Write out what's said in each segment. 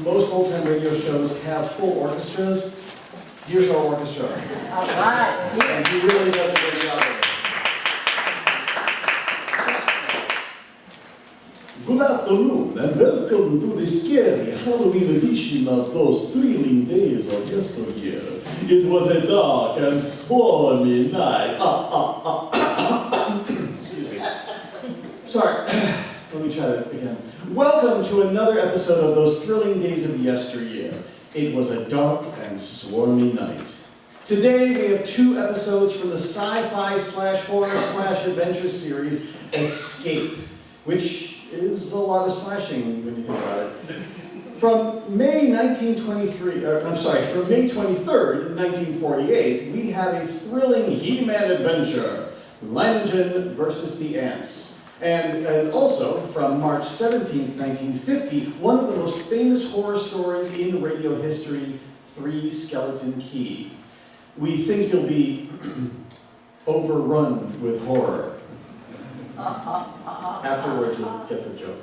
most old-time radio shows have full orchestras. Here's our orchestra. All right. And he really does a good job of it. Good afternoon, and welcome to the scary Halloween edition of those thrilling days of yesteryear. It was a dark and swarmy night. Excuse me. Sorry. Let me try that again. Welcome to another episode of those thrilling days of yesteryear. It was a dark and swarmy night. Today we have 2 episodes from the sci-fi / horror / adventure series Escape, which is a lot of slashing when you think about it. From May 23rd, 1948, we have a thrilling He-Man adventure, Leiningen versus the Ants. And also, from March 17th, 1950, one of the most famous horror stories in radio history, Three Skeleton Key. We think you'll be overrun with horror. Afterwards, you'll get the joke.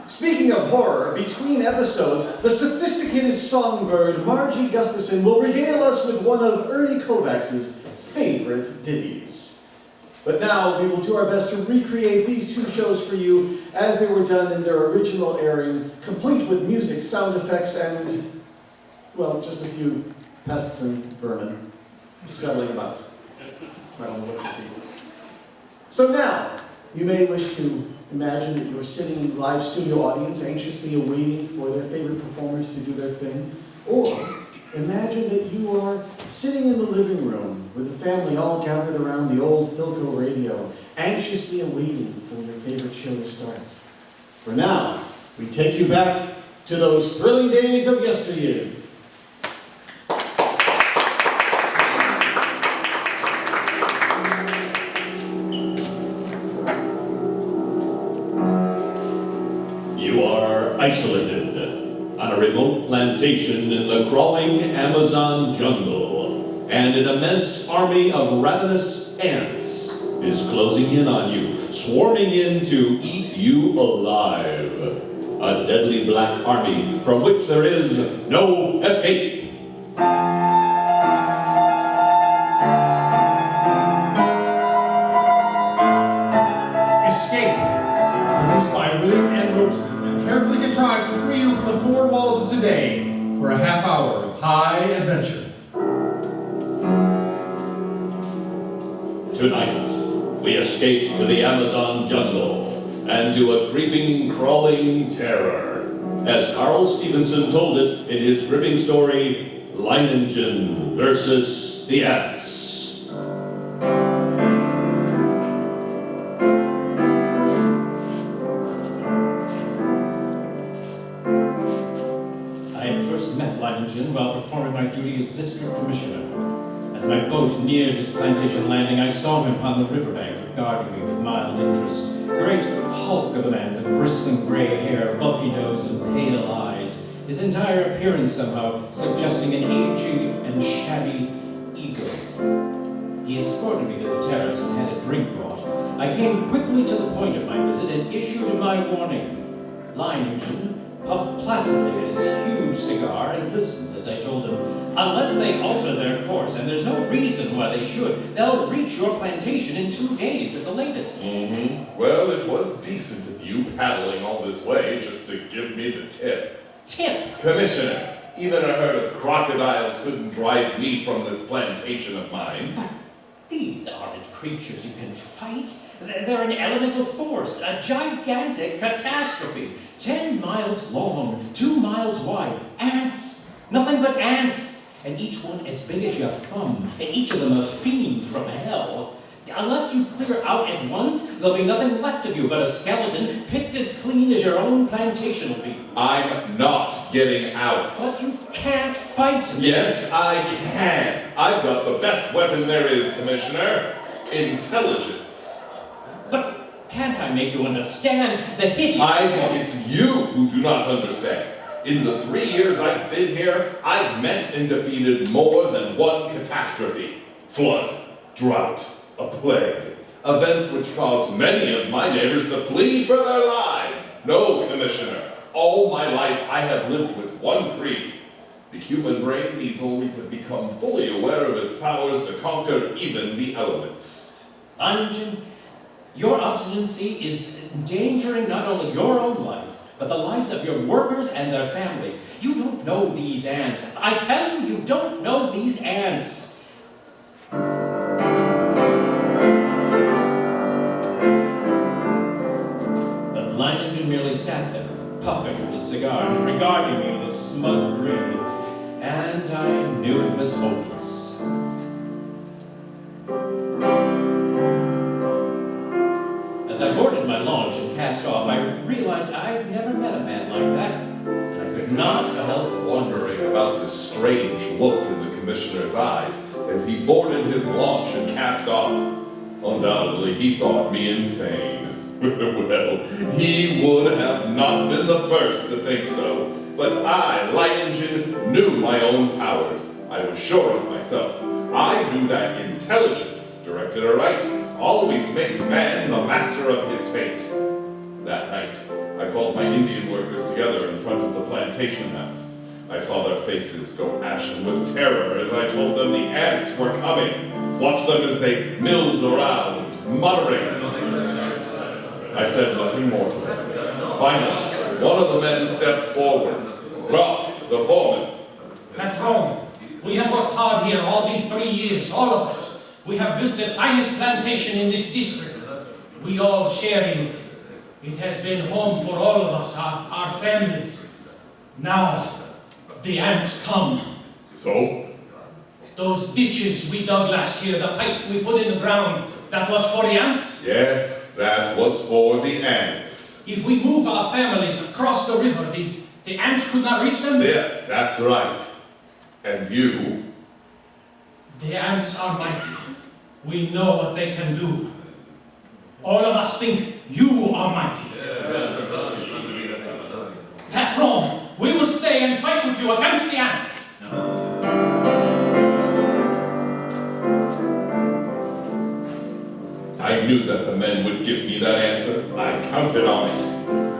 Speaking of horror, between episodes, the sophisticated songbird Margie Gustafson will regale us with one of Ernie Kovacs's favorite ditties. But now we will do our best to recreate these 2 shows for you as they were done in their original airing, complete with music, sound effects, and, well, just a few pests and vermin scuttling about. I don't know what to see. So now, you may wish to imagine that you're sitting in a live studio audience anxiously awaiting for their favorite performers to do their thing. Or imagine that you are sitting in the living room with the family all gathered around the old Philco radio, anxiously awaiting for your favorite show to start. For now, we take you back to those thrilling days of yesteryear. Isolated on a remote plantation in the crawling Amazon jungle, and an immense army of ravenous ants is closing in on you, swarming in to eat you alive. A deadly black army from which there is no escape. Escape, produced by William N. Robeson, carefully contrived to free you from the 4 walls of today for a half hour of high adventure. Tonight, we escape to the Amazon jungle and to a creeping, crawling terror, as Carl Stevenson told it in his gripping story, Leiningen versus the Ants. While performing my duty as district commissioner. As my boat neared his plantation landing, I saw him upon the riverbank regarding me with mild interest. A great hulk of a man with bristling gray hair, bulky nose, and pale eyes, his entire appearance somehow suggesting an aging and shabby ego. He escorted me to the terrace and had a drink brought. I came quickly to the point of my visit and issued my warning. Leiningen puffed placidly at his huge cigar and listened as I told him, unless they alter their course, and there's no reason why they should, they'll reach your plantation in 2 days at the latest. Well, it was decent of you paddling all this way just to give me the tip. Tip? Commissioner, even a herd of crocodiles couldn't drive me from this plantation of mine. But these aren't creatures you can fight. They're an elemental force, a gigantic catastrophe. 10 miles long, 2 miles wide. Ants! Nothing but ants! And each one as big as your thumb. And each of them a fiend from hell. Unless you clear out at once, there'll be nothing left of you but a skeleton picked as clean as your own plantation will be. I'm not getting out. But you can't fight me. Yes, I can. I've got the best weapon there is, Commissioner. Intelligence. But can't I make you understand the hidden... I think it's you who do not understand. In the 3 years I've been here, I've met and defeated more than one catastrophe. Flood, drought, a plague. Events which caused many of my neighbors to flee for their lives. No, Commissioner, All my life I have lived with one creed. The human brain needs only to become fully aware of its powers to conquer even the elements. Liningen, your obstinacy is endangering not only your own life, but the lives of your workers and their families. You don't know these ants. I tell you, you don't know these ants. But Liningen merely sat there, puffing at his cigar and regarding me with a smug grin, and I knew it was hopeless. As I boarded my launch and cast off, I realized I'd never met a man like that, and I could not help Wondering about the strange look in the commissioner's eyes as he boarded his launch and cast off. Undoubtedly, he thought me insane. Well, he would have not been the first to think so. But I, Liningen, knew my own powers. I was sure of myself. I knew that intelligence, directed aright, always makes man the master of his fate. That night, I called my Indian workers together in front of the plantation house. I saw their faces go ashen with terror as I told them the ants were coming. Watch them as they milled around, muttering. I said nothing more to them. Finally, one of the men stepped forward. Ross, the foreman. Patron, we have worked hard here all these 3 years, all of us. We have built the finest plantation in this district. We all share in it. It has been home for all of us, our families. Now, the ants come. So? Those ditches we dug last year, the pipe we put in the ground, that was for the ants? Yes, that was for the ants. If we move our families across the river, the ants could not reach them? Yes, that's right. And you? The ants are mighty. We know what they can do. All of us think you are mighty. Patron, we will stay and fight with you against the ants. I knew that the men would give me that answer. I counted on it.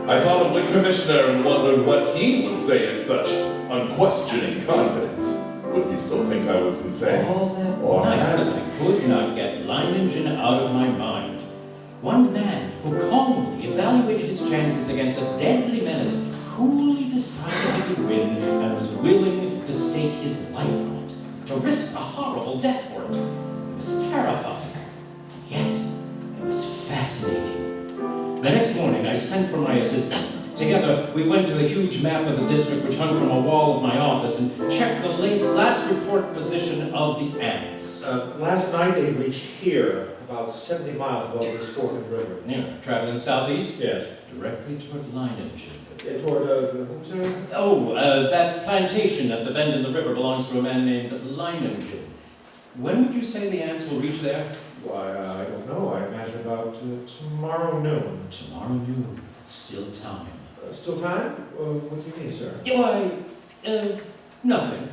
I thought of the commissioner and wondered what he would say in such unquestioning confidence. Would he still think I was insane? All that Or night, mad? I could not get Liningen out of my mind. One man who calmly evaluated his chances against a deadly menace coolly decided he could win and was willing to stake his life on it, to risk a horrible death for it. It was terrifying, yet it was fascinating. The next morning, I sent for my assistant. Together, we went to the huge map of the district which hung from a wall of my office and checked the last report position of the ants. Last night they reached here, about 70 miles above this fork of the river. Yeah, traveling southeast? Yes. Directly toward Liningen. Toward, who's there? Oh, that plantation at the bend in the river belongs to a man named Liningen. When would you say the ants will reach there? Why, I don't know. I imagine about tomorrow noon. Tomorrow noon. Still time. Still time? What do you mean, sir? Why, nothing.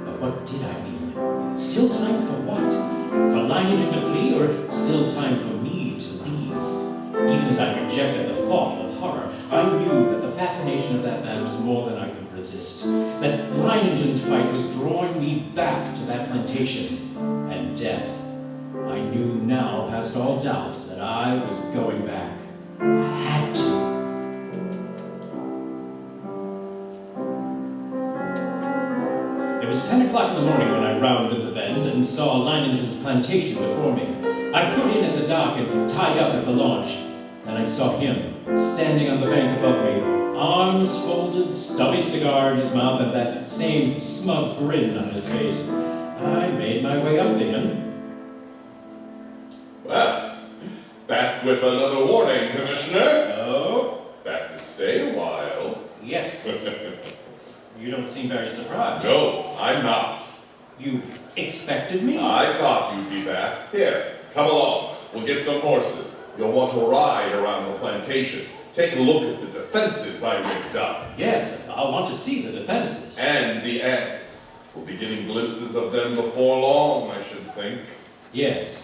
But what did I mean? Still time for what? For Liningen to flee, or still time for me to leave? Even as I rejected the thought with horror, I knew that the fascination of that man was more than I could resist. That Liningen's fight was drawing me back to that plantation and death. I knew now, past all doubt, that I was going back. I had to. It was 10 o'clock in the morning when I rounded the bend and saw Liningen's plantation before me. I put in at the dock and tied up at the launch. Then I saw him, standing on the bank above me, arms folded, stubby cigar in his mouth, and that same smug grin on his face. I made my way up to him. Well, back with another warning, Commissioner. Oh? Back to stay a while. Yes. You don't seem very surprised. No, I'm not. You expected me? I thought you'd be back. Here, come along. We'll get some horses. You'll want to ride around the plantation. Take a look at the defenses I rigged up. Yes, I'll want to see the defenses. And the ants. We'll be getting glimpses of them before long, I should think. Yes.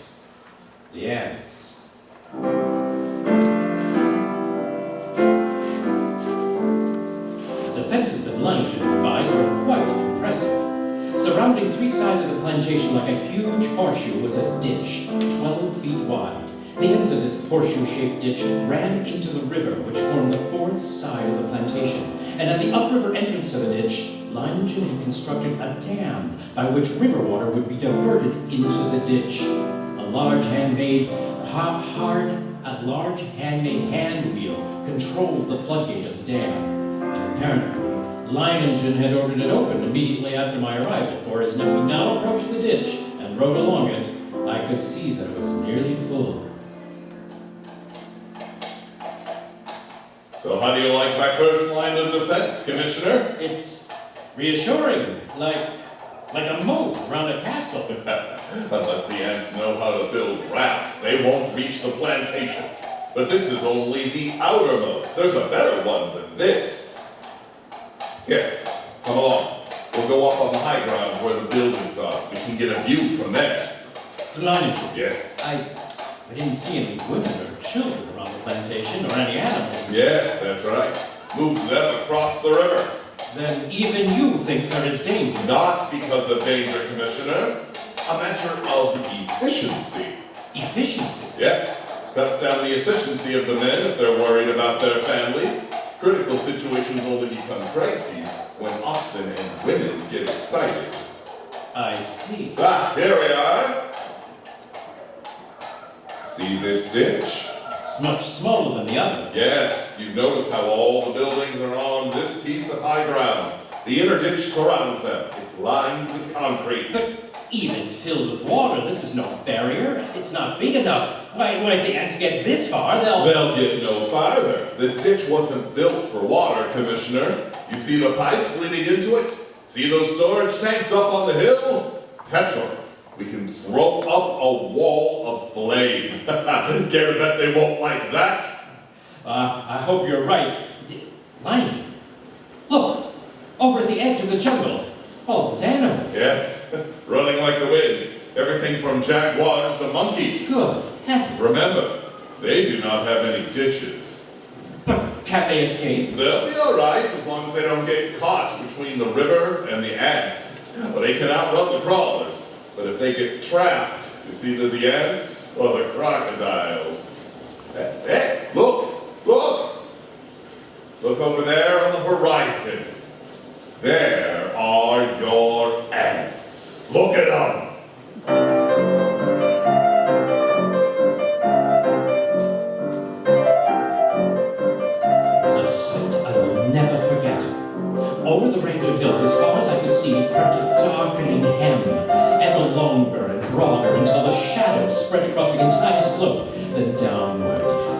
the ants. The defenses of London and devised were quite impressive. Surrounding three sides of the plantation like a huge horseshoe was a ditch, 12 feet wide. The ends of this horseshoe-shaped ditch ran into the river, which formed the fourth side of the plantation. And at the upriver entrance to the ditch, Lyningen had constructed a dam by which river water would be diverted into the ditch. A large handmade hand wheel controlled the floodgate of the dam. And apparently, Lyningen had ordered it opened immediately after my arrival, for as we now approached the ditch and rode along it, I could see that it was nearly full. So how do you like my first line of defense, Commissioner? It's reassuring, like a moat around a castle. Unless the ants know how to build rafts, they won't reach the plantation. But this is only the outermost. There's a better one than this. Here, come along. We'll go up on the high ground where the buildings are. We can get a view from there. Lyningen. Yes. I didn't see any women or children around the plantation, or any animals. Yes, that's right. Move them across the river. Then even you think there is danger. Not because of danger, Commissioner. A matter of efficiency. Efficiency? Yes. Cuts down the efficiency of the men if they're worried about their families. Critical situations only become crises when oxen and women get excited. I see. Ah, here we are. See this ditch? It's much smaller than the other. Yes, you've noticed how all the buildings are on this piece of high ground. The inner ditch surrounds them. It's lined with concrete. But even filled with water, this is no barrier. It's not big enough. Why, if the ants get this far, they'll get no farther. The ditch wasn't built for water, Commissioner. You see the pipes leading into it? See those storage tanks up on the hill? Petrol. We can throw up a wall of flame. Care to bet they won't like that? I hope you're right. Lyningen, look, over at the edge of the jungle, all those animals. Yes, running like the wind. Everything from jaguars to monkeys. Good heavens. Remember, they do not have any ditches. But can't they escape? They'll be all right as long as they don't get caught between the river and the ants. Well, they can outrun the crawlers. But if they get trapped, it's either the ants or the crocodiles. Hey, look! Look over there on the horizon. There are your ants. Look at them! It was a sight I will never forget. Over the range of hills, as far as I could see, crept a darkening hem, ever longer and broader, until the shadows spread across the entire slope. Then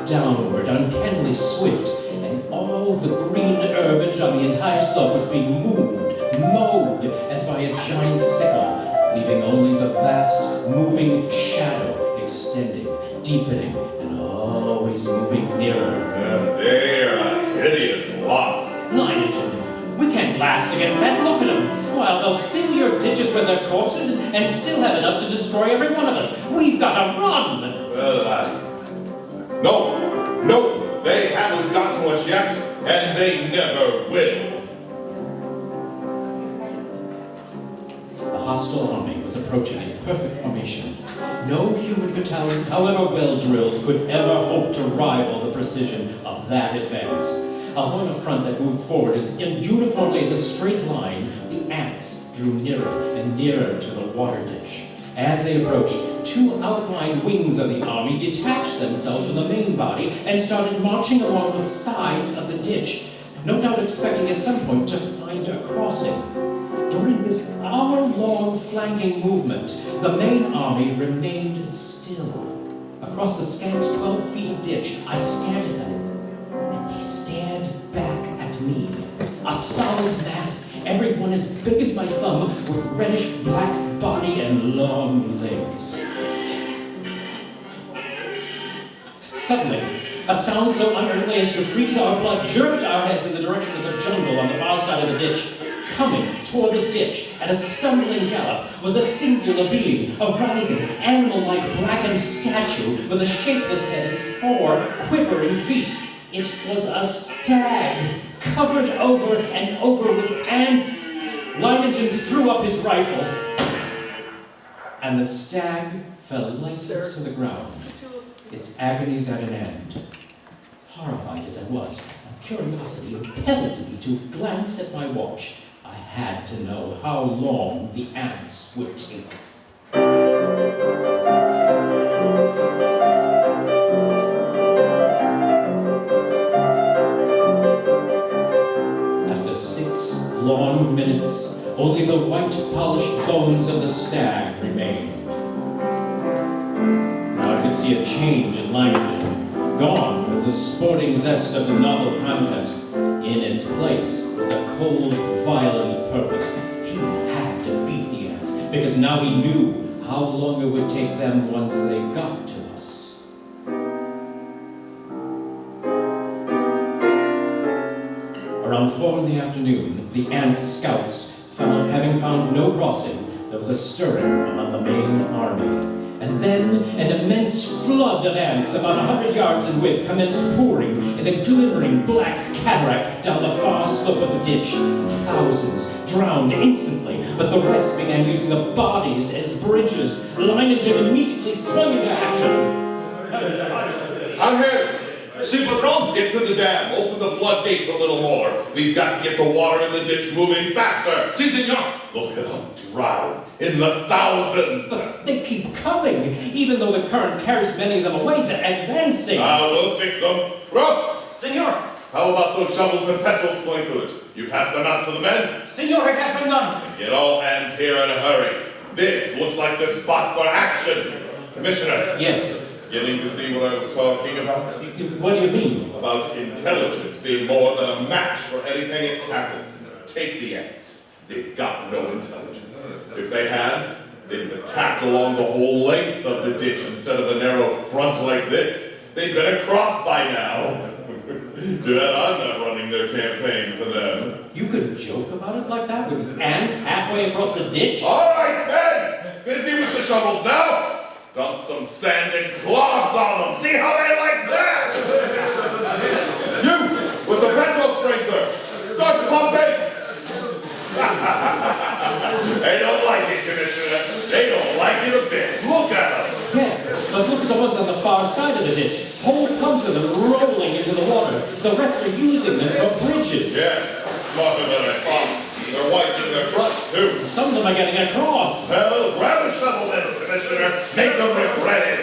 downward, uncannily swift, and all the green herbage on the entire slope was being mowed as by a giant sickle, leaving only the vast, moving shadow extending, deepening, and always moving nearer. They're a hideous lot. Lyningen, we can't last against that. Look at them. Well, they'll fill your ditches with their corpses and still have enough to destroy every one of us. We've got to run. Well, no, they haven't got to us yet, and they never will. The hostile army was approaching in perfect formation. No human battalions, however well drilled, could ever hope to rival the precision of that advance. Along a front that moved forward as uniformly as a straight line, the ants drew nearer and nearer to the water ditch. As they approached, two outlying wings of the army detached themselves from the main body and started marching along the sides of the ditch, no doubt expecting at some point to find a crossing. During this hour-long flanking movement, the main army remained still. Across the scant 12 feet of ditch, I stared at them, and they stared back at me. A solid mass, every one as big as my thumb, with reddish-black body and long legs. Suddenly, a sound so unearthly as to freeze our blood jerked our heads in the direction of the jungle on the far side of the ditch. coming toward the ditch at a stumbling gallop was a singular being, a writhing, animal-like blackened statue with a shapeless head and 4 quivering feet. It was a stag, covered over and over with ants. Leiningen threw up his rifle, and the stag fell lifeless to the ground, its agonies at an end. Horrified as I was, curiosity impelled me to glance at my watch. I had to know how long the ants would take. After 6 long minutes, only the white polished bones of the stag remained. Now I could see a change in Leiningen. Gone was the sporting zest of the novel contest. In its place was a cold, violent purpose. He had to beat the ants, because now he knew how long it would take them once they got to us. Around 4 in the afternoon, the ants' scouts, having found no crossing, there was a stirring among the main army. And then an immense flood of ants, about 100 yards in width, commenced pouring in a glimmering black cataract down the far slope of the ditch. Thousands drowned instantly, but the rest began using the bodies as bridges. Leiningen immediately swung into action. Ahead! See, Patron, get to the dam. Open the floodgates a little more. We've got to get the water in the ditch moving faster. Si, senor. Look at them drown in the thousands. But they keep coming, even though the current carries many of them away. They're advancing. We'll fix them. Ross! Senor. How about those shovels and petrol sprinklers? You pass them out to the men? Senor, it has been done. Get all hands here in a hurry. This looks like the spot for action. Commissioner. Yes. Getting to see what I was talking about? What do you mean? About intelligence being more than a match for anything it tackles. Take the ants. They've got no intelligence. If they had, they'd have attacked along the whole length of the ditch instead of a narrow front like this. They'd been across by now. Too bad I'm not running their campaign for them. You could joke about it like that, with ants halfway across the ditch? All right, men! Busy with the shovels now! Dump some sand and clods on them. See how they like that? You, with the petrol sprinkler, start pumping. They don't like it, Commissioner. They don't like it a bit. Look at them. Yes, but look at the ones on the far side of the ditch. Whole clumps of them rolling into the water. The rest are using them for bridges. Yes, smarter than I thought. They're wiping their trucks, too. Some of them are getting across. Well, grab a shovel then, Commissioner. Make them regret it.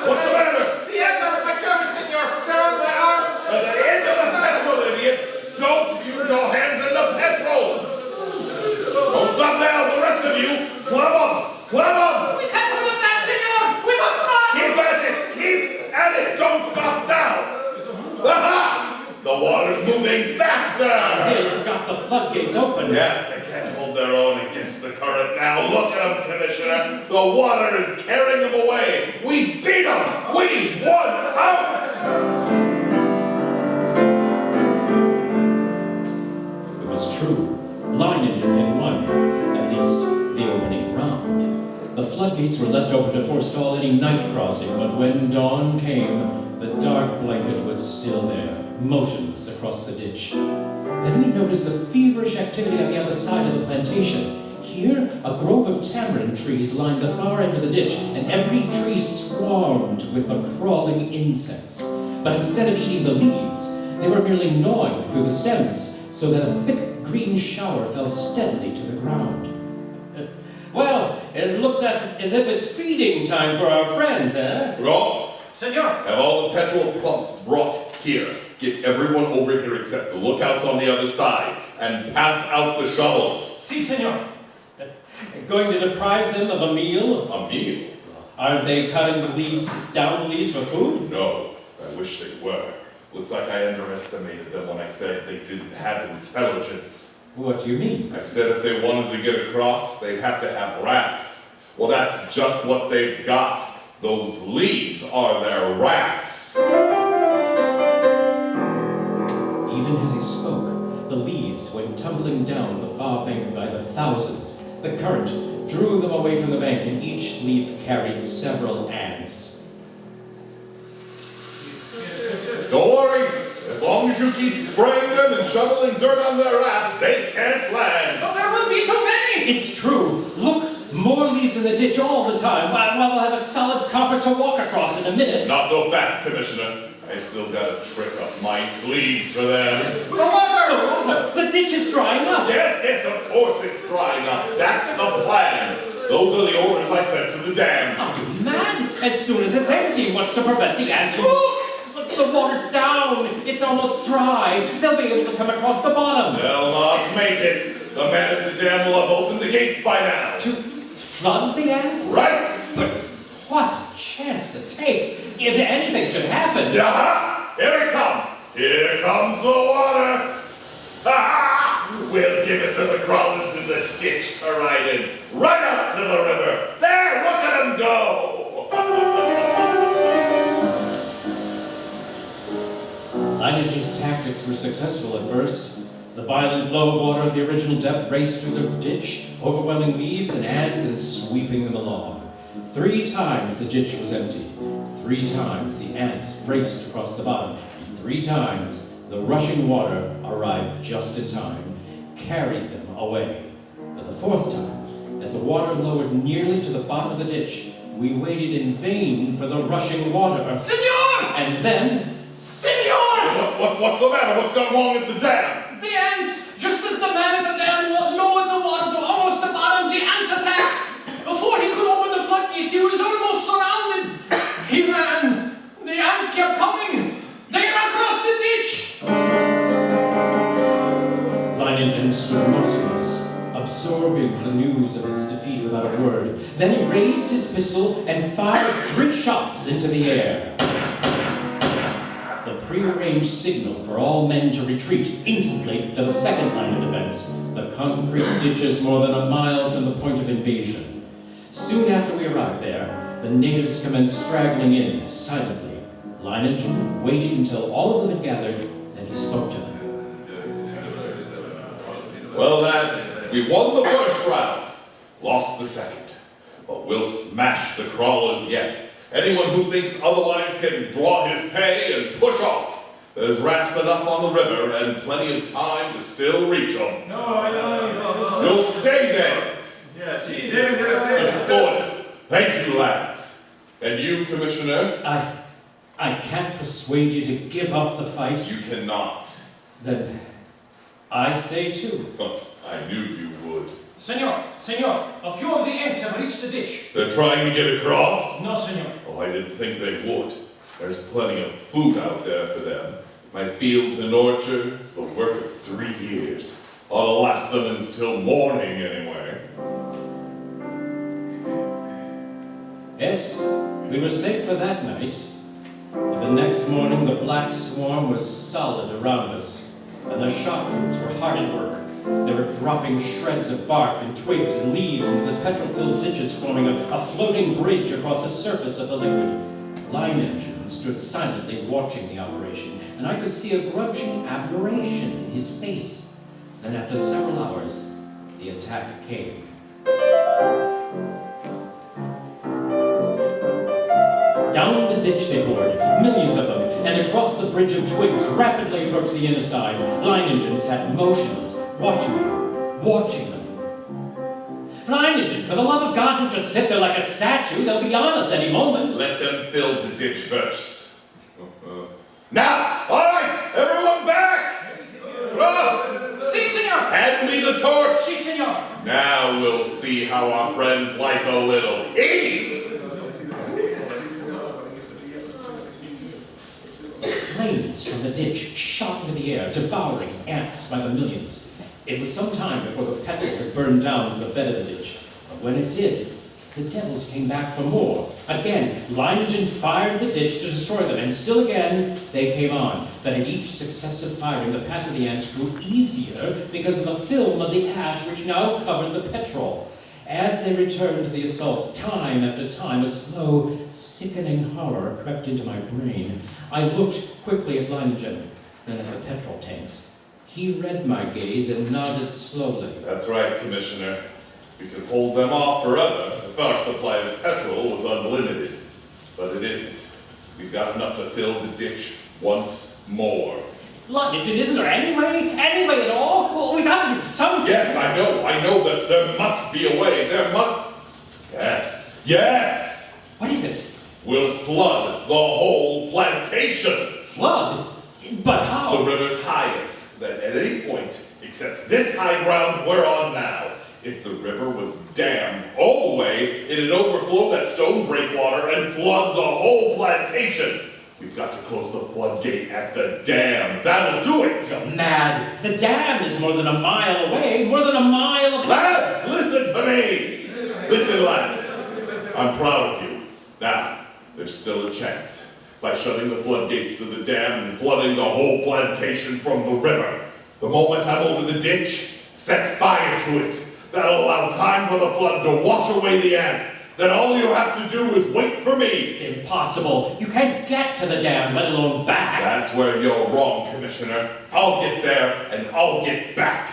What's the matter? The end of the German, senor. They're on their arms. At the end of the petrol, idiot! Don't use your hands in the petrol! Don't stop now, the rest of you! Climb up! Climb up! We can't permit that, senor. We must not. Keep at it! Keep at it! Don't stop now! Aha! The water's moving faster! Hill's got the floodgates open. Yes, they can't hold their own against the current now. Look at them, Commissioner! The water is carrying them away! We beat them! We won out! It was true. Leiningen had won, at least the opening round. The floodgates were left open to forestall any night crossing, but when dawn came, the dark blanket was still there, motionless across the ditch. Then we noticed the feverish activity on the other side of the plantation. Here, a grove of tamarind trees lined the far end of the ditch, and every tree swarmed with the crawling insects. But instead of eating the leaves, they were merely gnawing through the stems, so that a thick green shower fell steadily to the ground. Well, it looks as if it's feeding time for our friends, eh? Ross, Senor. have all the petrol pumps brought here. Get everyone over here except the lookouts on the other side, and pass out the shovels. Si, senor. Going to deprive them of a meal? A meal? Aren't they cutting the leaves, down the leaves for food? No, I wish they were. Looks like I underestimated them when I said they didn't have intelligence. What do you mean? I said if they wanted to get across, they'd have to have rafts. Well, that's just what they've got. Those leaves are their rafts. Even as he spoke, the leaves went tumbling swirling down the far bank by the thousands. The current drew them away from the bank, and each leaf carried several ants. Don't worry. As long as you keep spraying them and shoveling dirt on their ass, they can't land. But there will be too many! It's true. Look, more leaves in the ditch all the time. Well, we'll have a solid carpet to walk across in a minute. Not so fast, Commissioner. I still got a trick up my sleeves for them. The water! The ditch is drying up. Yes, of course it's drying up. That's the plan. Those are the orders I sent to the dam. Are you mad? As soon as it's empty, what's to prevent the ants from... Look! The water's down. It's almost dry. They'll be able to come across the bottom. They'll not make it. The man at the dam will have opened the gates by now. To flood the ants? Right! But what a chance to take. If anything should happen... Aha! Here it comes! Here comes the water! Ha! We'll give it to the crawlers in the ditch to ride in. Right up to the river. There, look at them go! Lineage's tactics were successful at first. The violent flow of water at the original depth raced through the ditch, overwhelming leaves and ants and sweeping them along. 3 times the ditch was emptied. 3 times the ants raced across the bottom. 3 times the rushing water arrived just in time, carried them away. But the 4th time, as the water lowered nearly to the bottom of the ditch, we waited in vain for the rushing water. Senor! And then... Senor! What's the matter? What's gone wrong at the dam? The ants! Just as the man at the dam lowered the water to almost the bottom, the ants attacked! Before he could open the floodgates, he was almost surrounded! He ran! The ants kept coming! They ran across the ditch! Lineage stood motionless, absorbing the news of its defeat without a word. Then he raised his pistol and fired 3 shots into the air. The prearranged signal for all men to retreat instantly to the second line of defense, the concrete ditches more than a mile from the point of invasion. Soon after we arrived there, the natives commenced straggling in silently. Lineage waited until all of them had gathered, then he spoke to them. Well, lads, we won the first round, lost the second, but we'll smash the crawlers yet. Anyone who thinks otherwise can draw his pay and push off. There's rafts enough on the river and plenty of time to still reach them. No. You'll stay there. Yes, Good. Thank you, lads. And you, Commissioner? I can't persuade you to give up the fight. You cannot. Then I stay too. I knew you would. Senor, a few of the ants have reached the ditch. They're trying to get across? No, senor. Oh, I didn't think they would. There's plenty of food out there for them. My fields and orchards, the work of 3 years. Ought to last them until morning, anyway. Yes, we were safe for that night. But the next morning, the black swarm was solid around us, and the shock troops were hard at work. They were dropping shreds of bark and twigs and leaves into the petrol-filled ditches, forming a floating bridge across the surface of the liquid. Line engine stood silently watching the operation, and I could see a grudging admiration in his face. Then after several hours, the attack came. Down the ditch they poured, millions of them, and across the bridge of twigs rapidly approached the inner side. Line engine sat motionless, watching them. Line engine, for the love of God, don't just sit there like a statue. They'll be on us any moment. Let them fill the ditch first. Now! All right! Everyone back! Ross! Si, senor! Hand me the torch! Si, senor! Now we'll see how our friends like a little heat! Flames from the ditch shot into the air, devouring ants by the millions. It was some time before the petrol had burned down the bed of the ditch. But when it did, the devils came back for more. Again, Line Engine fired the ditch to destroy them, and still again, they came on. But at each successive firing, the path of the ants grew easier because of the film of the ash which now covered the petrol. As they returned to the assault, time after time, a slow, sickening horror crept into my brain. I looked quickly at Line Engine, then at the petrol tanks. He read my gaze and nodded slowly. That's right, Commissioner. We could hold them off forever if our supply of petrol was unlimited. But it isn't. We've got enough to fill the ditch once more. Luggage, isn't there any way at all? Well, we got to do something. Yes, I know that there must be a way. Yes! What is it? We'll flood the whole plantation. Flood? But how? The river's highest than at any point, except this high ground we're on now. If the river was dammed all the way, it'd overflow that stone breakwater and flood the whole plantation. We've got to close the floodgate at the dam. That'll do it. You're mad. The dam is more than a mile away. More than a mile away. Lads, listen to me. Listen, lads. I'm proud of you. Now, there's still a chance. By shutting the floodgates to the dam and flooding the whole plantation from the river. The moment I'm over the ditch, set fire to it. That'll allow time for the flood to wash away the ants. Then all you have to do is wait for me. It's impossible. You can't get to the dam, let alone back. That's where you're wrong, Commissioner. I'll get there and I'll get back.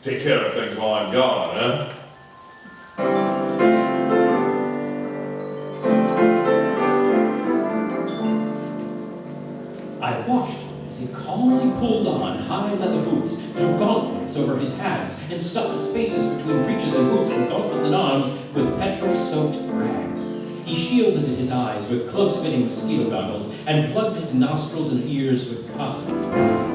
Take care of things while I'm gone, huh? I watched him as he calmly pulled on high leather boots, drew gauntlets over his hands, and stuffed the spaces between breeches and boots and gauntlets and arms with petrol-soaked rags. He shielded his eyes with close-fitting mosquito goggles and plugged his nostrils and ears with cotton.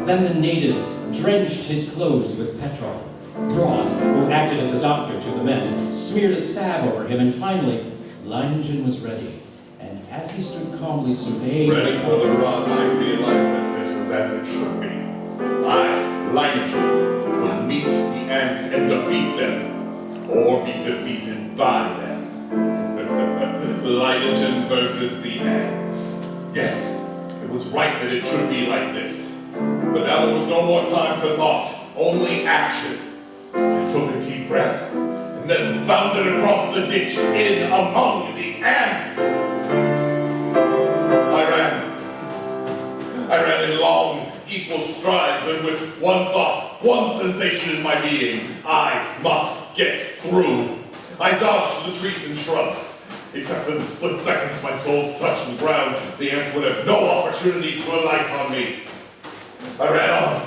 Then the natives drenched his clothes with petrol. Ross, who acted as a doctor to the men, smeared a salve over him, and finally, Leiningen was ready. And as he stood calmly surveying... Ready for the run, I realized that this was as it should be. I, Leiningen, would meet the ants and defeat them, or be defeated by them. Leiningen versus the ants. Yes, it was right that it should be like this. But now there was no more time for thought, only action. I took a deep breath, and then bounded across the ditch in among the ants. I ran in long, equal strides, and with one thought, one sensation in my being, I must get through. I dodged the trees and shrubs. Except for the split seconds my soles touched the ground, the ants would have no opportunity to alight on me. I ran on.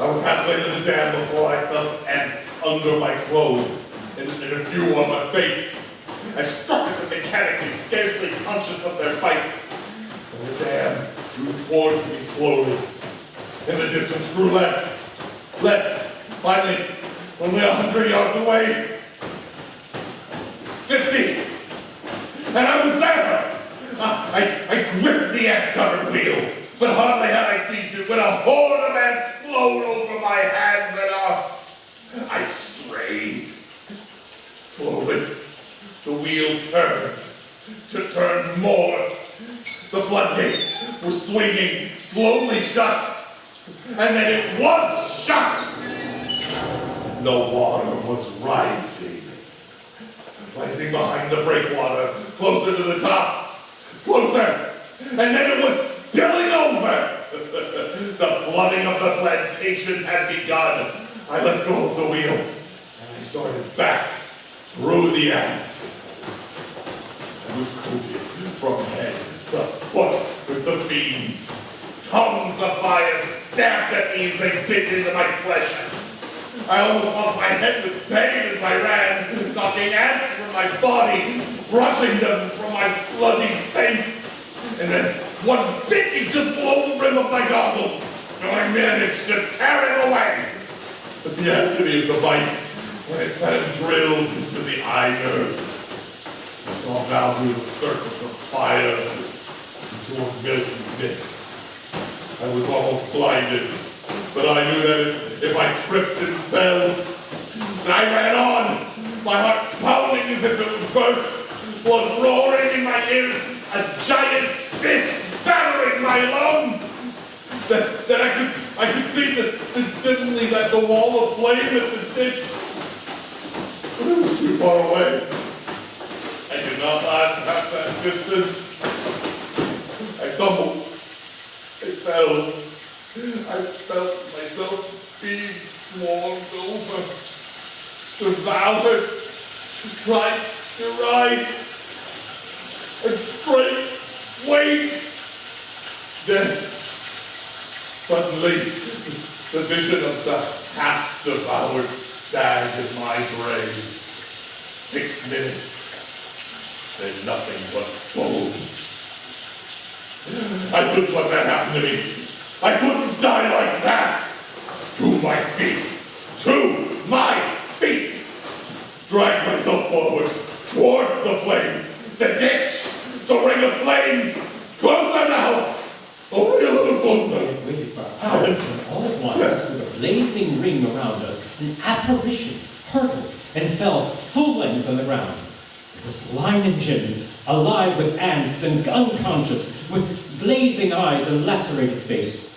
I was halfway to the dam before I felt ants under my clothes, and a few on my face. I struck at them mechanically, scarcely conscious of their bites. And the dam drew towards me slowly, and the distance grew less. Finally, only 100 yards away. 50. And I was there! I gripped the ant-covered wheel, but hardly had I seized it when a horde of ants flowed over my hands and arms. I strayed. Slowly, the wheel turned more. The floodgates were swinging slowly shut, and then it was shut. The water was rising behind the breakwater, closer to the top, closer, and then it was spilling over. The flooding of the plantation had begun. I let go of the wheel, and I started back through the ants. I was coated from head to foot with the beams. Tongues of fire stabbed at me as they bit into my flesh. I almost lost my head with pain as I ran, knocking ants from my body, brushing them from my bloody face. And then one bit me just below the rim of my goggles, and I managed to tear it away. But the agony of the bite, when its venom drilled into the eye nerves, I saw value the circles of fire into a milky mist. I was almost blinded, but I knew that if I tripped and fell, and I ran on, my heart pounding as if it would burst, blood roaring in my ears, a giant's fist battering my lungs. That I could see dimly that the wall of flame at the ditch, but it was too far away. I did not last half that distance. I stumbled. I fell. I felt myself being swarmed over, devoured, tried to rise, a great weight. Then, suddenly, the vision of the half-devoured stag in my brain. 6 minutes, then nothing but bones. I couldn't let that happen to me. I couldn't die like that. To my feet. To my feet. Drag myself forward, towards the flame. The ditch. The ring of flames. Closer now. Oh, a little closer. We waited for hours, and all at once, with a blazing ring around us, an apparition hurtled and fell full length on the ground. It was Leiningen, alive with ants and unconscious, with glazing eyes and lacerated face.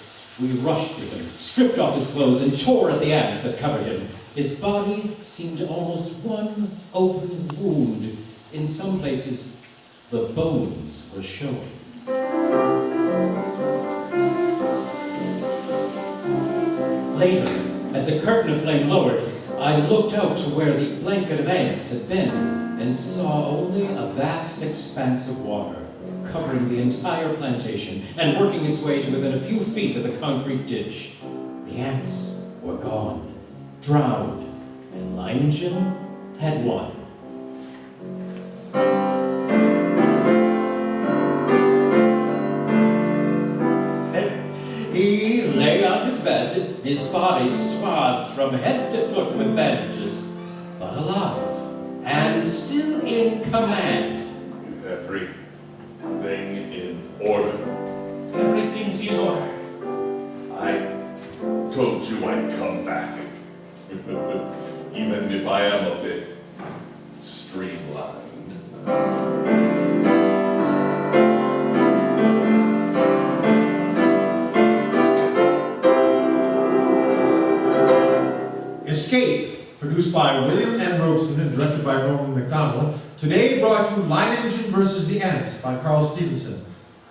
We rushed to him, stripped off his clothes, and tore at the ants that covered him. His body seemed almost one open wound. In some places, the bones were showing. Later, as the curtain of flame lowered, I looked out to where the blanket of ants had been and saw only a vast expanse of water covering the entire plantation and working its way to within a few feet of the concrete ditch. The ants were gone, drowned, and Leiningen had won. He lay on his bed, his body swathed from head to foot with bandages, but alive and still in command. Everything in order. Everything's in order. I told you I'd come back. Even if I am a bit streamlined. Escape, produced by William N. Robeson and directed by Norman MacDonald, today brought you Leiningen vs. the Ants by Carl Stevenson,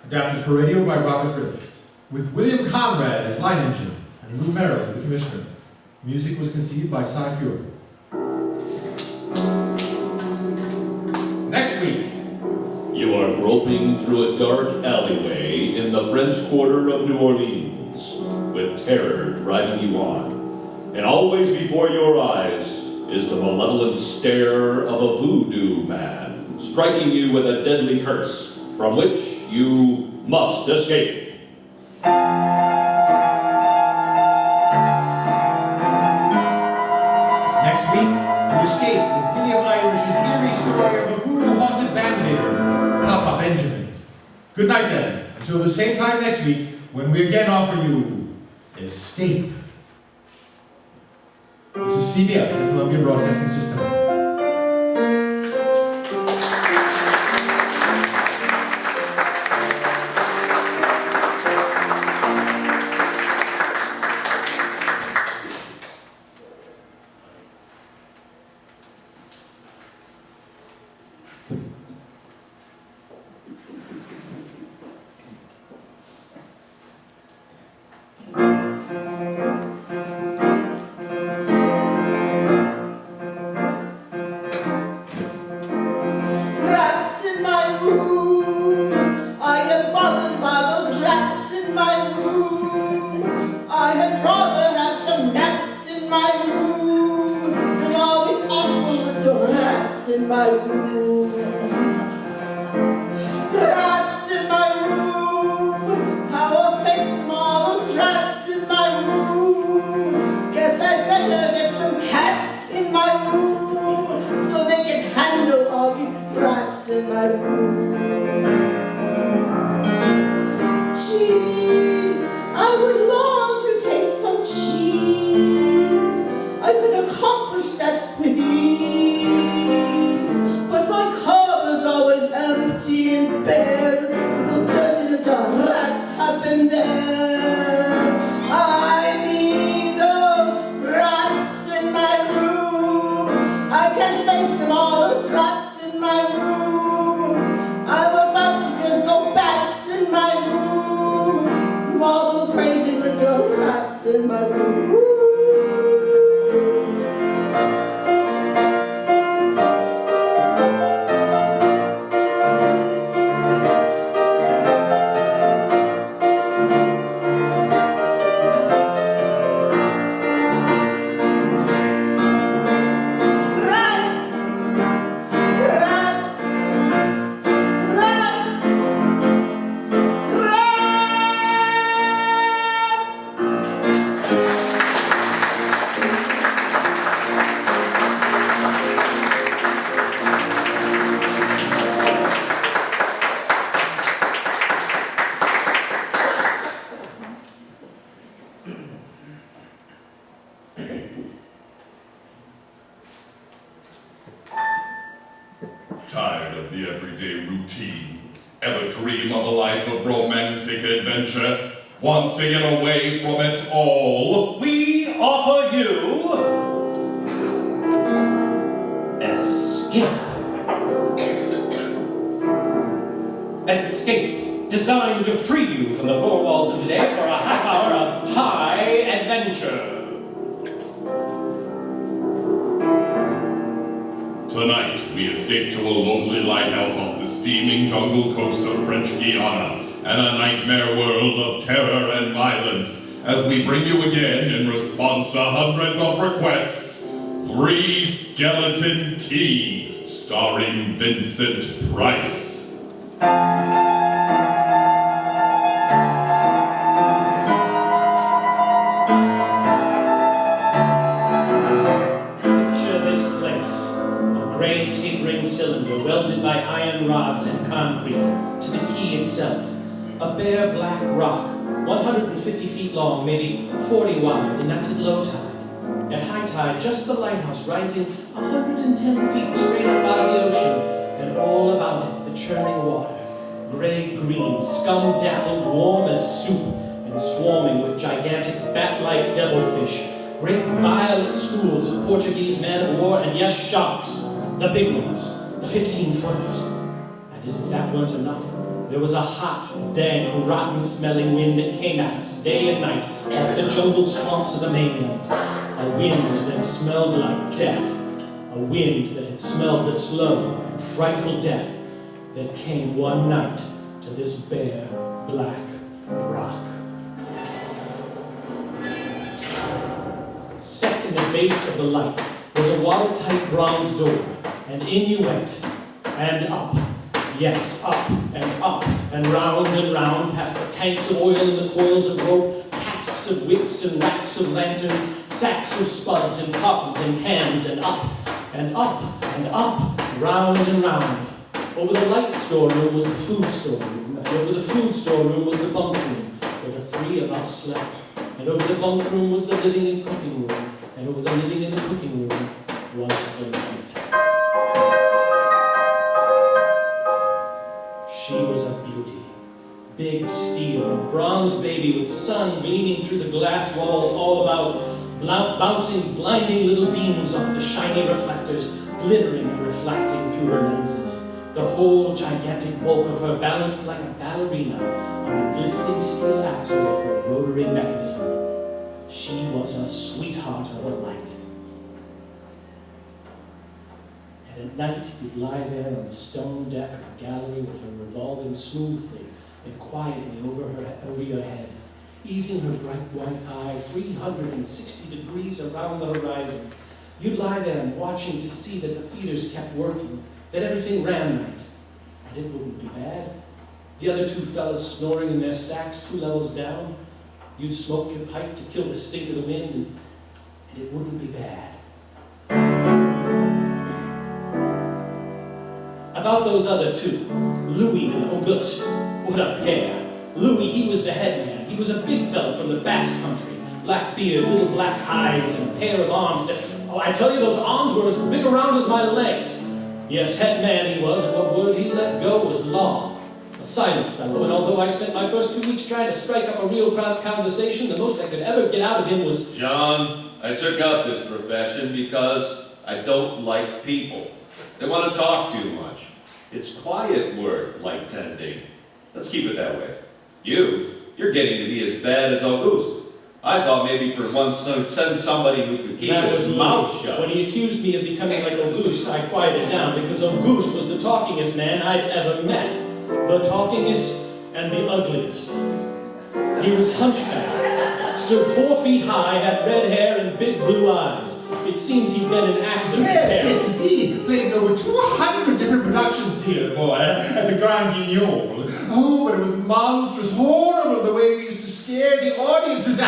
adapted for radio by Robert Griff, with William Conrad as Leiningen and Lou Merrill as the Commissioner. Music was conceived by Cy Fury. Next week. You are groping through a dark alleyway in the French Quarter of New Orleans, with terror driving you on. And always before your eyes is the malevolent stare of a voodoo man, striking you with a deadly curse, from which you must escape. Next week, we escape with William Irish's eerie story of a voodoo-haunted band leader, Papa Benjamin. Good night then, until the same time next week, when we again offer you Escape. This is CBS, the Columbia Broadcasting System. Tired of the everyday routine? Ever dream of a life of romantic adventure? Want to get away from it all? We offer you escape. Escape, designed to free you from the four walls of today for a half hour of high adventure. Tonight, we escape to a lonely lighthouse off the steaming jungle coast of French Guiana and a nightmare world of terror and violence as we bring you again, in response to hundreds of requests, 3 Skeleton Key, starring Vincent Price. Picture this place, a gray tapering cylinder welded by iron rods and concrete to the key itself. A bare black rock, 150 feet long, maybe 40 wide, and that's at low tide. At high tide, just the lighthouse rising 110 feet straight up out of the ocean, and all about it, the churning water, gray-green, scum-dappled, warm as soup, and swarming with gigantic bat-like devilfish, great violet schools of Portuguese man-of-war, and yes, sharks, the big ones, the 15-footers. And isn't that weren't enough? There was a hot, dank, rotten-smelling wind that came at us day and night off the jungle swamps of the mainland. A wind that smelled like death. A wind that had smelled the slow and frightful death that came one night to this bare, black rock. Set in the base of the light was a watertight bronze door, and in you went, and up. Yes, up and round past the tanks of oil and the coils of rope, casks of wicks and racks of lanterns, sacks of spuds and cartons and cans, and up, round and round. Over the light storeroom was the food storeroom, and over the food storeroom was the bunk room, where the 3 of us slept. And over the bunk room was the living and cooking room, and over the living and the cooking room was the night. She was a beauty. Big steel, a bronze baby with sun gleaming through the glass walls all about, bouncing blinding little beams off the shiny reflectors, glittering and reflecting through her lenses. The whole gigantic bulk of her balanced like a ballerina on a glistening steel axle of her rotary mechanism. She was a sweetheart of a light. And at night, you'd lie there on the stone deck of the gallery with her revolving smoothly and quietly over your head, easing her bright white eye 360 degrees around the horizon. You'd lie there watching to see that the feeders kept working, that everything ran right. And it wouldn't be bad. The other 2 fellas snoring in their sacks 2 levels down. You'd smoke your pipe to kill the stink of the wind, and it wouldn't be bad. About those other 2, Louis and Auguste, what a pair. Louis, he was the head man. He was a big fellow from the Basque country. Black beard, little black eyes, and a pair of arms that, oh, I tell you, those arms were as big around as my legs. Yes, head man he was, and what word he let go was law. A silent fellow, and although I spent my first 2 weeks trying to strike up a real conversation, the most I could ever get out of him was... John, I took up this profession because I don't like people. They want to talk too much. It's quiet work, like tending. Let's keep it that way. You're getting to be as bad as Auguste. I thought maybe for once send somebody who could keep his mouth shut. When he accused me of becoming like Auguste, I quieted down because Auguste was the talkingest man I'd ever met. The talkingest and the ugliest. He was hunchbacked, stood 4 feet high, had red hair and big blue eyes. It seems he'd been an actor. Yes, indeed. Played in over 200 different productions, dear boy, at the Grand Guignol. Oh, but it was monstrous, horrible the way we used to scare the audiences.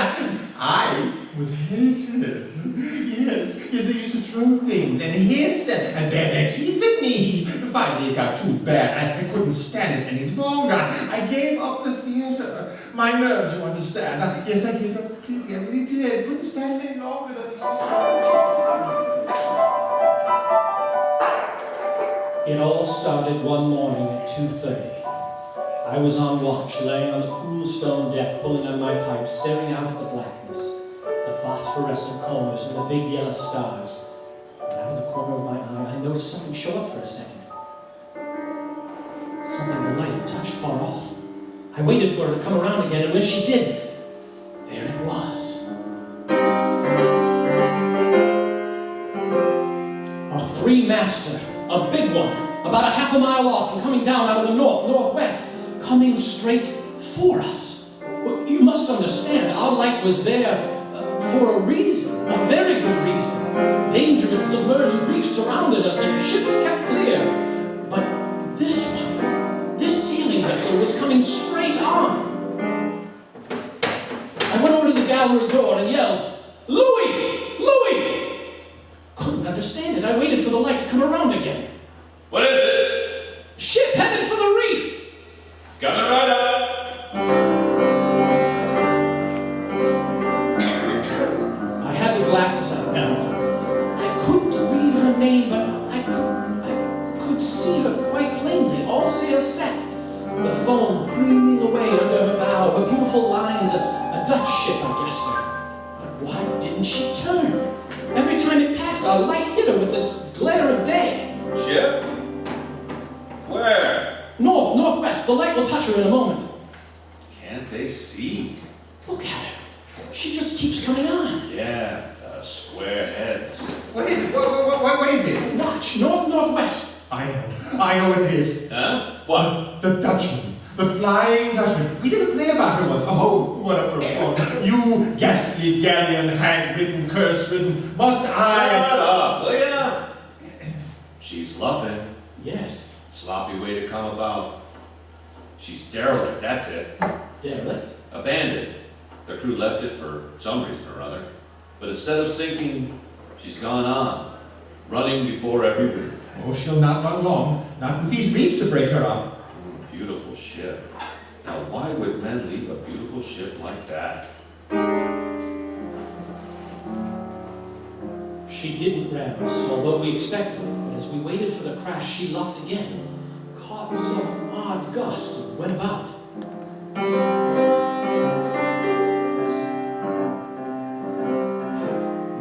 I was hated. Yes, they used to throw things and hiss and bare their teeth at me. Finally, it got too bad. I couldn't stand it any longer. I gave up the theater. My nerves, you understand. Yes, I gave it up completely. I really did. Couldn't stand it any longer. It all started one morning at 2:30. I was on watch, laying on the cool stone deck, pulling on my pipe, staring out at the blackness, the phosphorescent corners and the big yellow stars. And out of the corner of my eye, I noticed something show up for a second. Something the light had touched far off. I waited for her to come around again, and when she did, there it was. A three-master, a big one, about a half a mile off and coming down out of the northwest, coming straight for us. Well, you must understand, our light was there for a reason, a very good reason. Dangerous submerged reefs surrounded us and ships kept clear. But this one, this sailing vessel was coming straight on. I went over to the gallery door and yelled, "Louis! Louis!" Couldn't understand it. I waited for the light to come around again. What is it? Ship headed for the reef! Coming right up. I had the glasses out now. I couldn't read her name, but I could see her quite plainly, all sails set. The foam creaming away under her bow, her beautiful lines, a Dutch ship, I guessed her. But why didn't she turn? Every time it passed, our light hit her with the glare of day. Ship? Where? Northwest. The light will touch her in a moment. Can't they see? Look at her. She just keeps coming on. Yeah, square heads. What is it? What is it? Watch, northwest. I know what it is. Huh? What? The Dutchman. The Flying Dutchman. We did a play about her once. Oh, what a performance. You ghastly galleon, hag-ridden, curse-ridden. Must I... Shut up, will ya? She's luffing. Yes. Sloppy way to come about. She's derelict, that's it. Derelict? Abandoned. The crew left it for some reason or other. But instead of sinking, she's gone on, running before every wind. Oh, she'll not run long. Not with these reefs to break her up. Beautiful ship. Now, why would men leave a beautiful ship like that? She didn't ram us, although we expected it. But as we waited for the crash, she luffed again, caught some odd gust, and went about.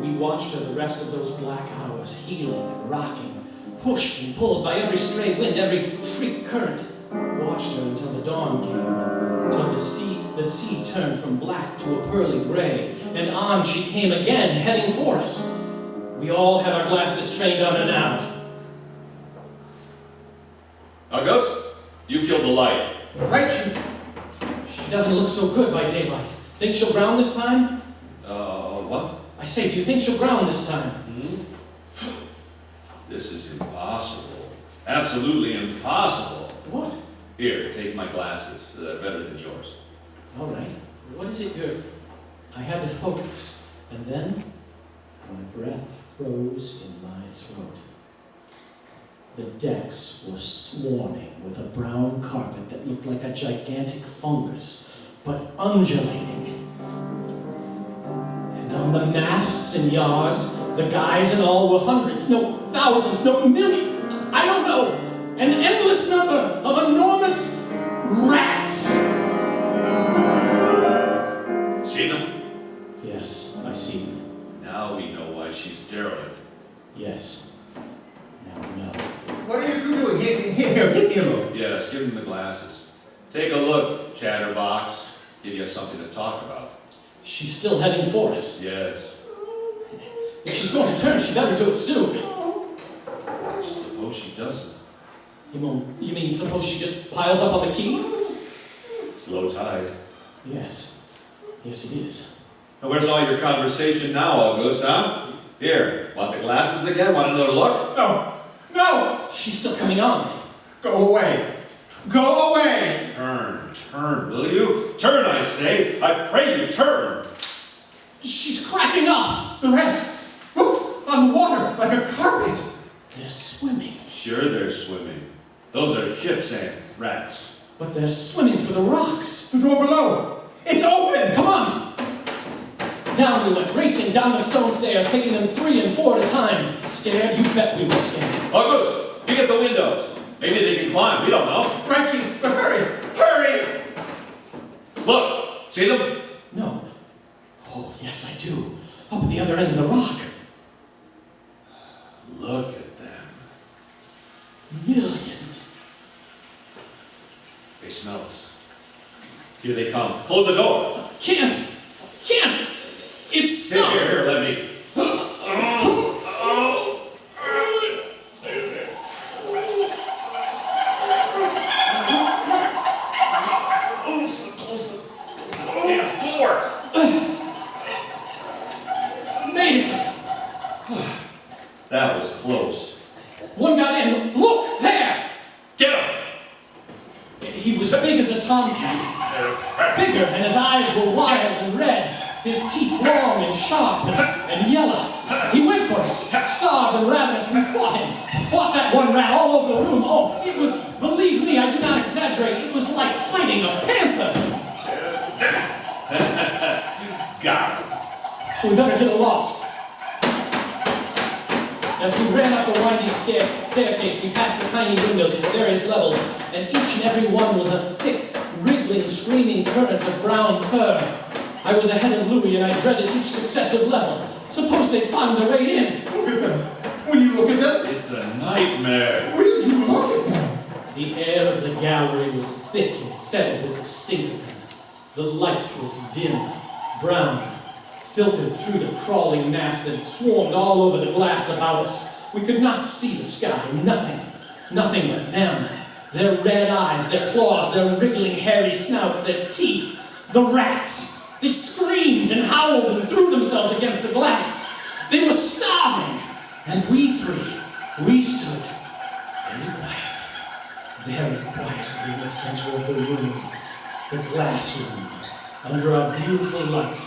We watched her the rest of those black hours, heeling and rocking, pushed and pulled by every stray wind, every freak current. Watched her until the dawn came, until the sea turned from black to a pearly gray, and on she came again, heading for us. We all had our glasses trained on her now. August, you killed the light. Right, Chief. She doesn't look so good by daylight. Think she'll ground this time? What? I say, do you think she'll ground this time? This is impossible. Absolutely impossible. What? Here, take my glasses. They're better than yours. All right. What is it you're... I had to focus, and then my breath froze in my throat. The decks were swarming with a brown carpet that looked like a gigantic fungus, but undulating. And on the masts and yards, the guys and all were hundreds, no thousands, no millions, I don't know, an endless number of enormous rats. See them? Yes, I see them. Now we know why she's derelict. Yes. Now we know. What are you doing? Here, give me a look. Yes, give him the glasses. Take a look, chatterbox. Give you something to talk about. She's still heading for us. Yes. If she's going to turn, she better do it soon. Suppose she doesn't. You mean suppose she just piles up on the quay? It's low tide. Yes. Yes, it is. Now, where's all your conversation now, August, huh? Here, want the glasses again? Want another look? No! She's still coming on. Go away! Go away! Turn, will you? Turn, I say! I pray you, turn! She's cracking up! The rats! Look! On the water, like a carpet! They're swimming. Sure they're swimming. Those are ship's ants, rats. But they're swimming for the rocks. The door below! It's open! Come on! Down we went, racing down the stone stairs, taking them 3 and 4 at a time. Scared? You bet we were scared. August! You get the windows. Maybe they can climb. We don't know. Right, Chief, but hurry! Hurry! Look, see them? No. Oh, yes, I do. Up at the other end of the rock. Look at them. Millions. They smell us. Here they come. Close the door. Can't! It's stuck! Here, let me. Close the damn door. Made it! That was close. One got in. Look! There! Get him! He was big as a tomcat. Bigger, and his eyes were wild and red. His teeth long and sharp and yellow. He went for us, starved and ravenous. We fought him. Fought that one rat all over the room. Oh, it was, believe me, I do not exaggerate, it was like fighting a panther. Got him. We better get aloft. As we ran up the winding staircase, we passed the tiny windows at various levels, and each and every one was a thick, wriggling, screaming current of brown fur. I was ahead of Louis, and I dreaded each successive level. Suppose they'd found their way in. Look at them! Will you look at them? It's a nightmare. Will you look at them? The air of the gallery was thick and fetid with the stink of them. The light was dim, brown, filtered through the crawling mass that swarmed all over the glass about us. We could not see the sky, nothing but them. Their red eyes, their claws, their wriggling hairy snouts, their teeth, the rats. They screamed and howled and threw themselves against the glass. They were starving, and we three, we stood very quietly in the center of the room, the glass room, under our beautiful light.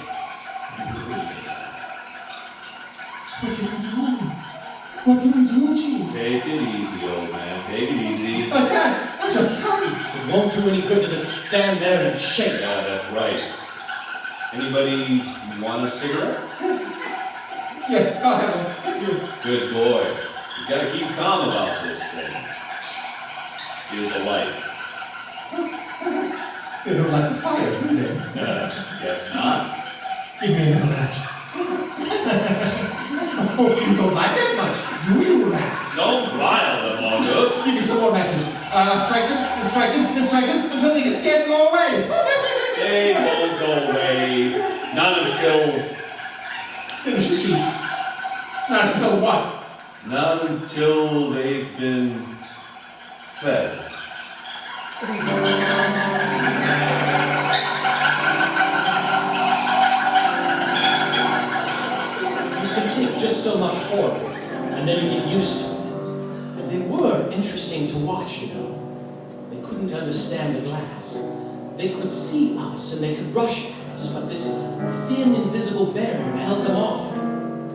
What can we do, Chief? Take it easy, old man. Take it easy. I can't. I just can't. It won't do any good to just stand there and shake. Yeah, that's right. Anybody want a cigarette? Yes, I'll have one. Thank you. Good boy. You gotta keep calm about this thing. Here's a light. They don't like the fire, do they? Guess not. Give me another match. Oh, you don't like that much, do you, rats? Don't rile them, August. Give me some more matches. Strike them until they get scared and go away. They won't go away. Not until... Finish it, Chief. Not until what? Not until they've been fed. You can take just so much horror, and then you get used to it. And they were interesting to watch, you know. They couldn't understand the glass. They could see us, and they could rush at us, but this thin, invisible barrier held them off,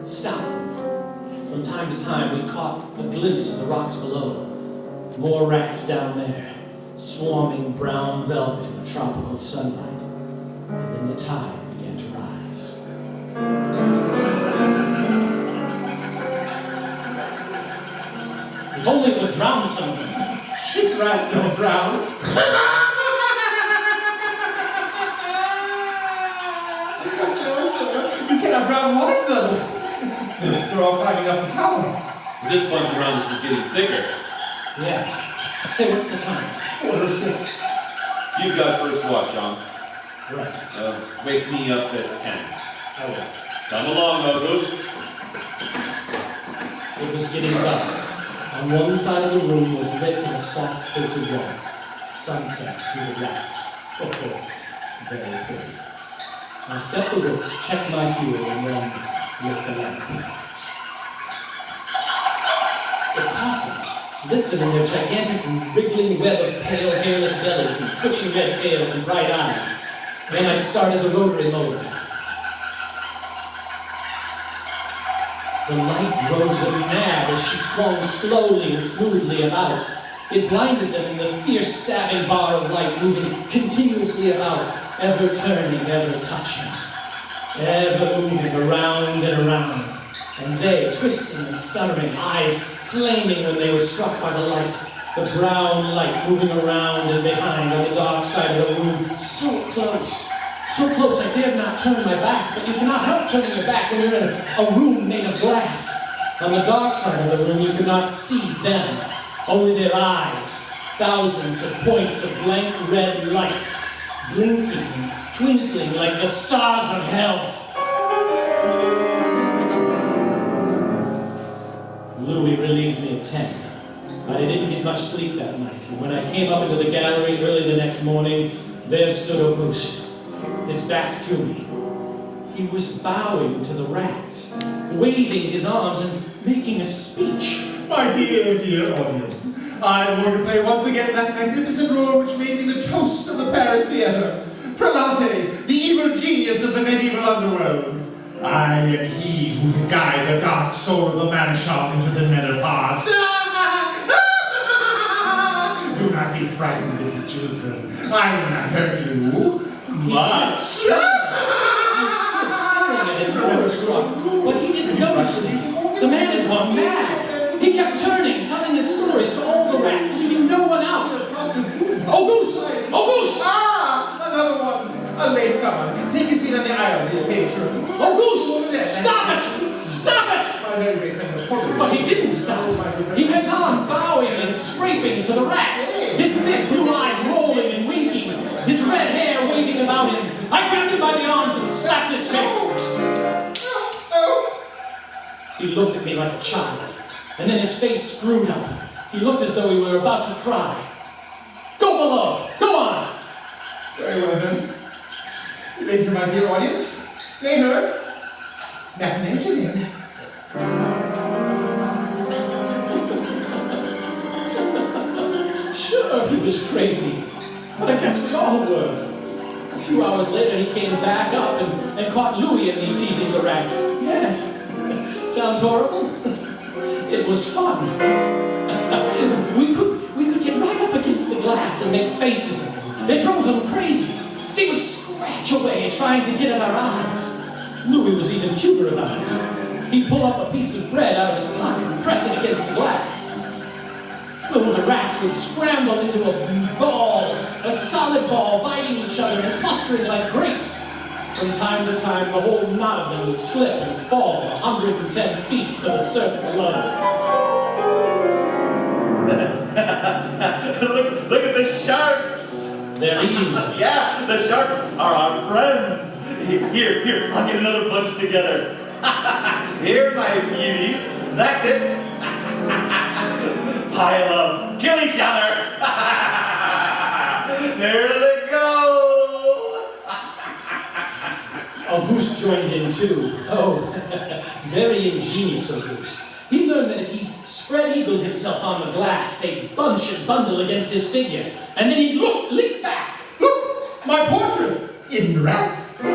stopped them. From time to time, we caught a glimpse of the rocks below. More rats down there, swarming brown velvet in the tropical sunlight. And then the tide began to rise. If only it would drown some of them. Ship's rats don't drown. No, sir. You cannot drown one of them. They're all climbing up the tower. This bunch around us is getting thicker. Yeah. Say, what's the time? 6:45. You've got first watch, Sean. Right. Wake me up at 10. I will. Come along, August. It was getting dark. On one side of the room was lit in a soft filtered light. Sunset through the rats. Before. Very pretty. I set the wicks, checked my fuel, and then lit the lamp. It caught them, lit them in their gigantic wriggling web of pale, hairless bellies and twitching red tails and bright eyes. Then I started the rotary motor. The light drove them mad as she swung slowly and smoothly about. It blinded them in the fierce stabbing bar of light moving continuously about, ever turning, ever touching, ever moving around and around. And they, twisting and stuttering, eyes flaming when they were struck by the light. The brown light moving around and behind on the dark side of the room. So close I dared not turn my back, but you cannot help turning your back when you're in a room made of glass. On the dark side of the room, you cannot see them, only their eyes. Thousands of points of blank red light, blinking and twinkling like the stars of hell. Louis relieved me at 10. I didn't get much sleep that night, and when I came up into the gallery early the next morning, there stood Auguste, his back to me. He was bowing to the rats, waving his arms and making a speech. My dear, dear audience, I'm going to play once again that magnificent role which made me the toast of the Paris theatre. Prelate, the evil genius of the medieval underworld. I am he who can guide the dark soul of the Manichal into the nether parts. Do not be frightened, little children. I will not hurt you much. I stood staring at him, horror-struck, but he didn't notice me. The man had gone mad. He kept turning, telling his stories to all the rats, leaving no one out. Auguste! Auguste! Ah, another one. A late comer. Take a seat on the aisle, dear patron. Auguste! Stop it! Stop it! But he didn't stop. He went on bowing and scraping to the rats, his big blue eyes rolling and winking, his red hair waving about him. I grabbed him by the arms and slapped his face. He looked at me like a child, and then his face screwed up. He looked as though he were about to cry. Go below! Go on! Very well then. Later, my dear audience. Later. Matinee again. Sure, he was crazy, but I guess we all were. A few hours later, he came back up and caught Louis and me teasing the rats. Yes, sounds horrible. It was fun. We could get right up against the glass and make faces at them. It drove them crazy. They would scratch away trying to get at our eyes. Louis was even cuter about it. He'd pull up a piece of bread out of his pocket and press it against the glass. Well, the rats would scramble into a ball, a solid ball, biting each other and clustering like grapes. From time to time, the whole knot of them would slip and fall 110 feet to the surface below. Look at the sharks! They're eating them. Yeah, the sharks are our friends. Here, I'll get another bunch together. Here, my beauties. That's it. Pile up, kill each other. There they go. Auguste joined in too. Oh, very ingenious Auguste. He learned that if he spread-eagled himself on the glass, they'd bunch and bundle against his figure. And then he'd leap back. Look, my portrait in rats. It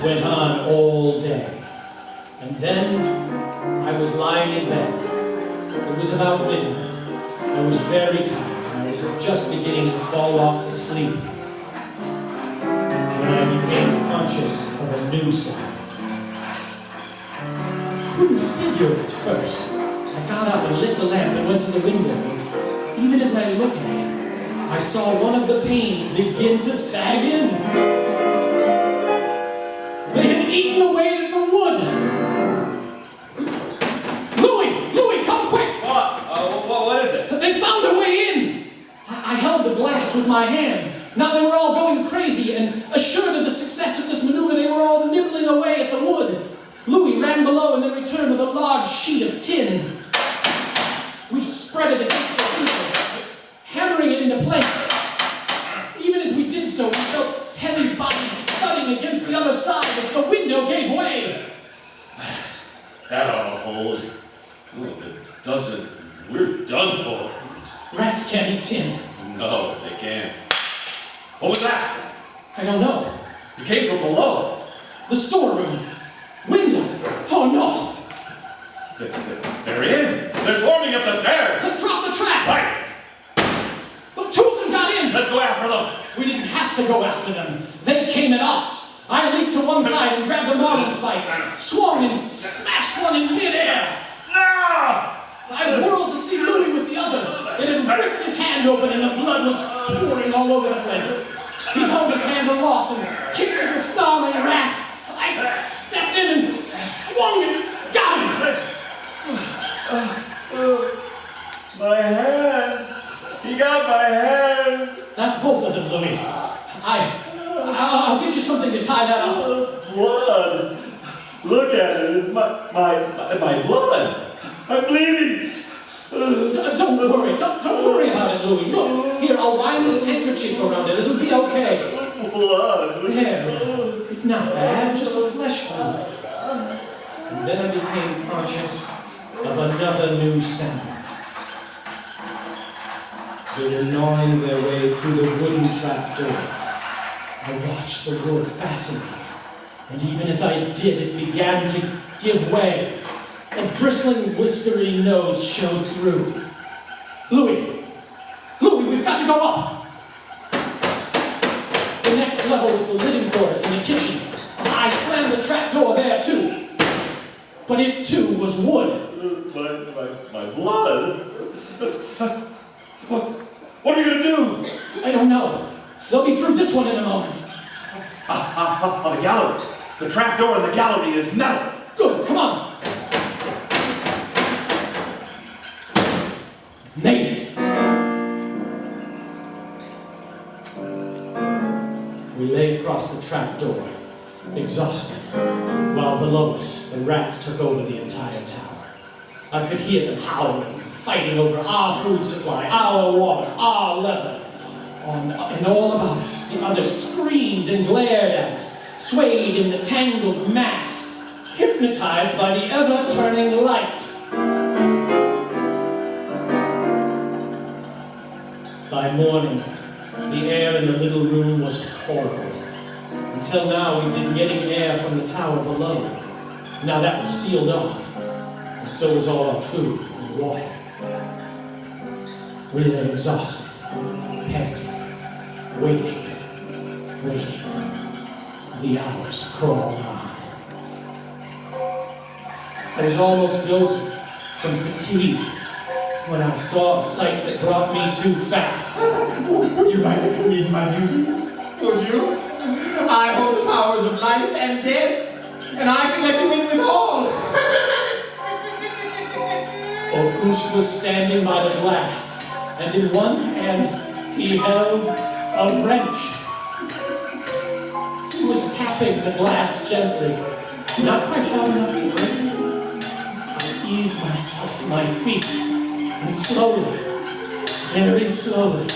went on all day. And then I was lying in bed. It was about midnight. I was very tired, and I was just beginning to fall off to sleep when I became conscious of a new sound. I couldn't figure it at first. I got up and lit the lamp and went to the window. Even as I looked at it, I saw one of the panes begin to sag in. They had eaten away at the wood. Louis, come quick! What is it? They found a way in! I held the glass with my hand. Now they were all going crazy, and assured of the success of this maneuver, they were all nibbling away at the wood. Louis ran below and then returned with a large sheet of tin. We spread it against the window, hammering it into place. Even as we did so, we felt heavy bodies thudding against the other side as the window gave way. That ought to hold. Well, if it doesn't, we're done for. Rats can't eat tin. No, they can't. What was that? I don't know. It came from below. The storeroom. Window. Oh no. They're in. They're swarming up the stairs. Drop the trap. Right. But two of them got in. Let's go after them. We didn't have to go after them. They came at us. I leaped to one side and grabbed a marlin spike, swung and smashed one in midair. I whirled to see Louis with the other. It had ripped his hand open and the blood was pouring all over the place. He held his hand aloft and kicked at the snarling rat. I stepped in and swung and got him. My hand! He got my hand! That's both of them, Louis. I'll get you something to tie that up. Blood! Look at it! It's my blood! I'm bleeding! Don't worry. Don't worry about it, Louis. Look, here, I'll wind this handkerchief around it. It'll be okay. Blood! There. It's not bad, just a flesh wound. And then I became conscious of another new sound. They were gnawing their way through the wooden trapdoor. I watched the wood fascinated, and even as I did, it began to give way. A bristling, whiskery nose showed through. Louis, we've got to go up. The next level is the living quarters and the kitchen. I slammed the trapdoor there too, but it too was wood. My blood? What are you gonna do? I don't know. They'll be through this one in a moment. The gallery. The trapdoor in the gallery is metal. Good, come on. Made it. We lay across the trapdoor, exhausted, while below us the rats took over the entire tower. I could hear them howling, fighting over our food supply, our water, our leather. And all about us, the others screamed and glared at us, swayed in the tangled mass, hypnotized by the ever-turning light. By morning, the air in the little room was horrible. Until now, we'd been getting air from the tower below. Now that was sealed off, and so was all our food and water. We lay exhausted, panting, waiting. The hours crawled on. I was almost dozing from fatigue when I saw a sight that brought me too fast. Would you like to come in, my beauty? Would you? I hold the powers of life and death, and I can let you in with all. Okush was standing by the glass, and in one hand he held a wrench. He was tapping the glass gently, not quite hard enough to break it. I eased myself to my feet, and slowly, very slowly,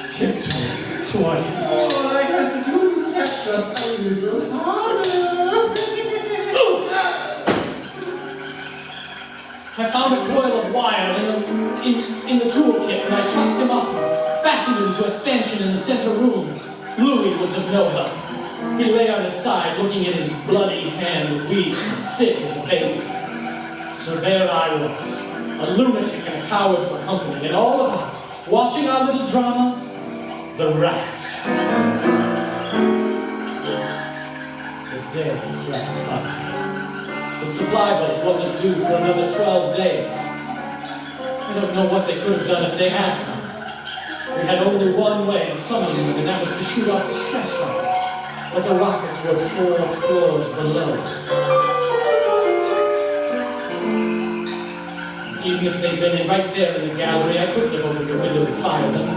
tiptoed toward him. All I had to do was tap just a little harder. I found a coil of wire in the toolkit, and I trussed him up, fastened him to a stanchion in the center room. Louis was of no help. He lay on his side, looking at his bloody hand, weak and sick as a baby. So there I was, a lunatic and a coward for company, and all about, watching our little drama, the rats. The day dragged by. The supply boat wasn't due for another 12 days. I don't know what they could have done if they had come. We had only one way of summoning them, and that was to shoot off the stress rockets. But the rockets were 4 floors below. Even if they'd been right there in the gallery, I couldn't have opened the window to fire them.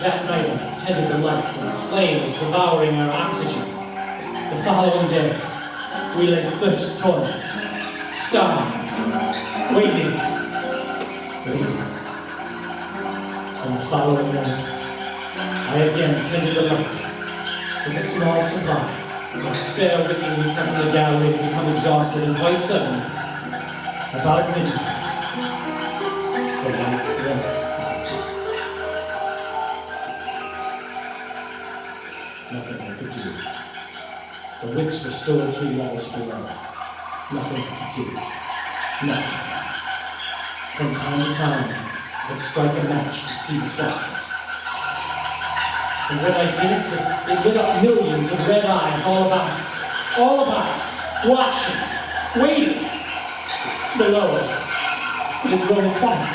That night I tended the light when its flame was devouring our oxygen. The following day, we lay thirst torment, starving, waiting. On the following night, I again tended the light with a small supply, a spare wicking we cut in the gallery had become exhausted, and quite suddenly, about midnight, the light went out. Nothing I could do. The wicks were stored 3 levels below. Nothing I could do. Nothing. From time to time, I'd strike a match to see the clock. And when I did, it lit up millions of red eyes all about us. All about it. Watching. Waiting. Below it. It had grown quiet.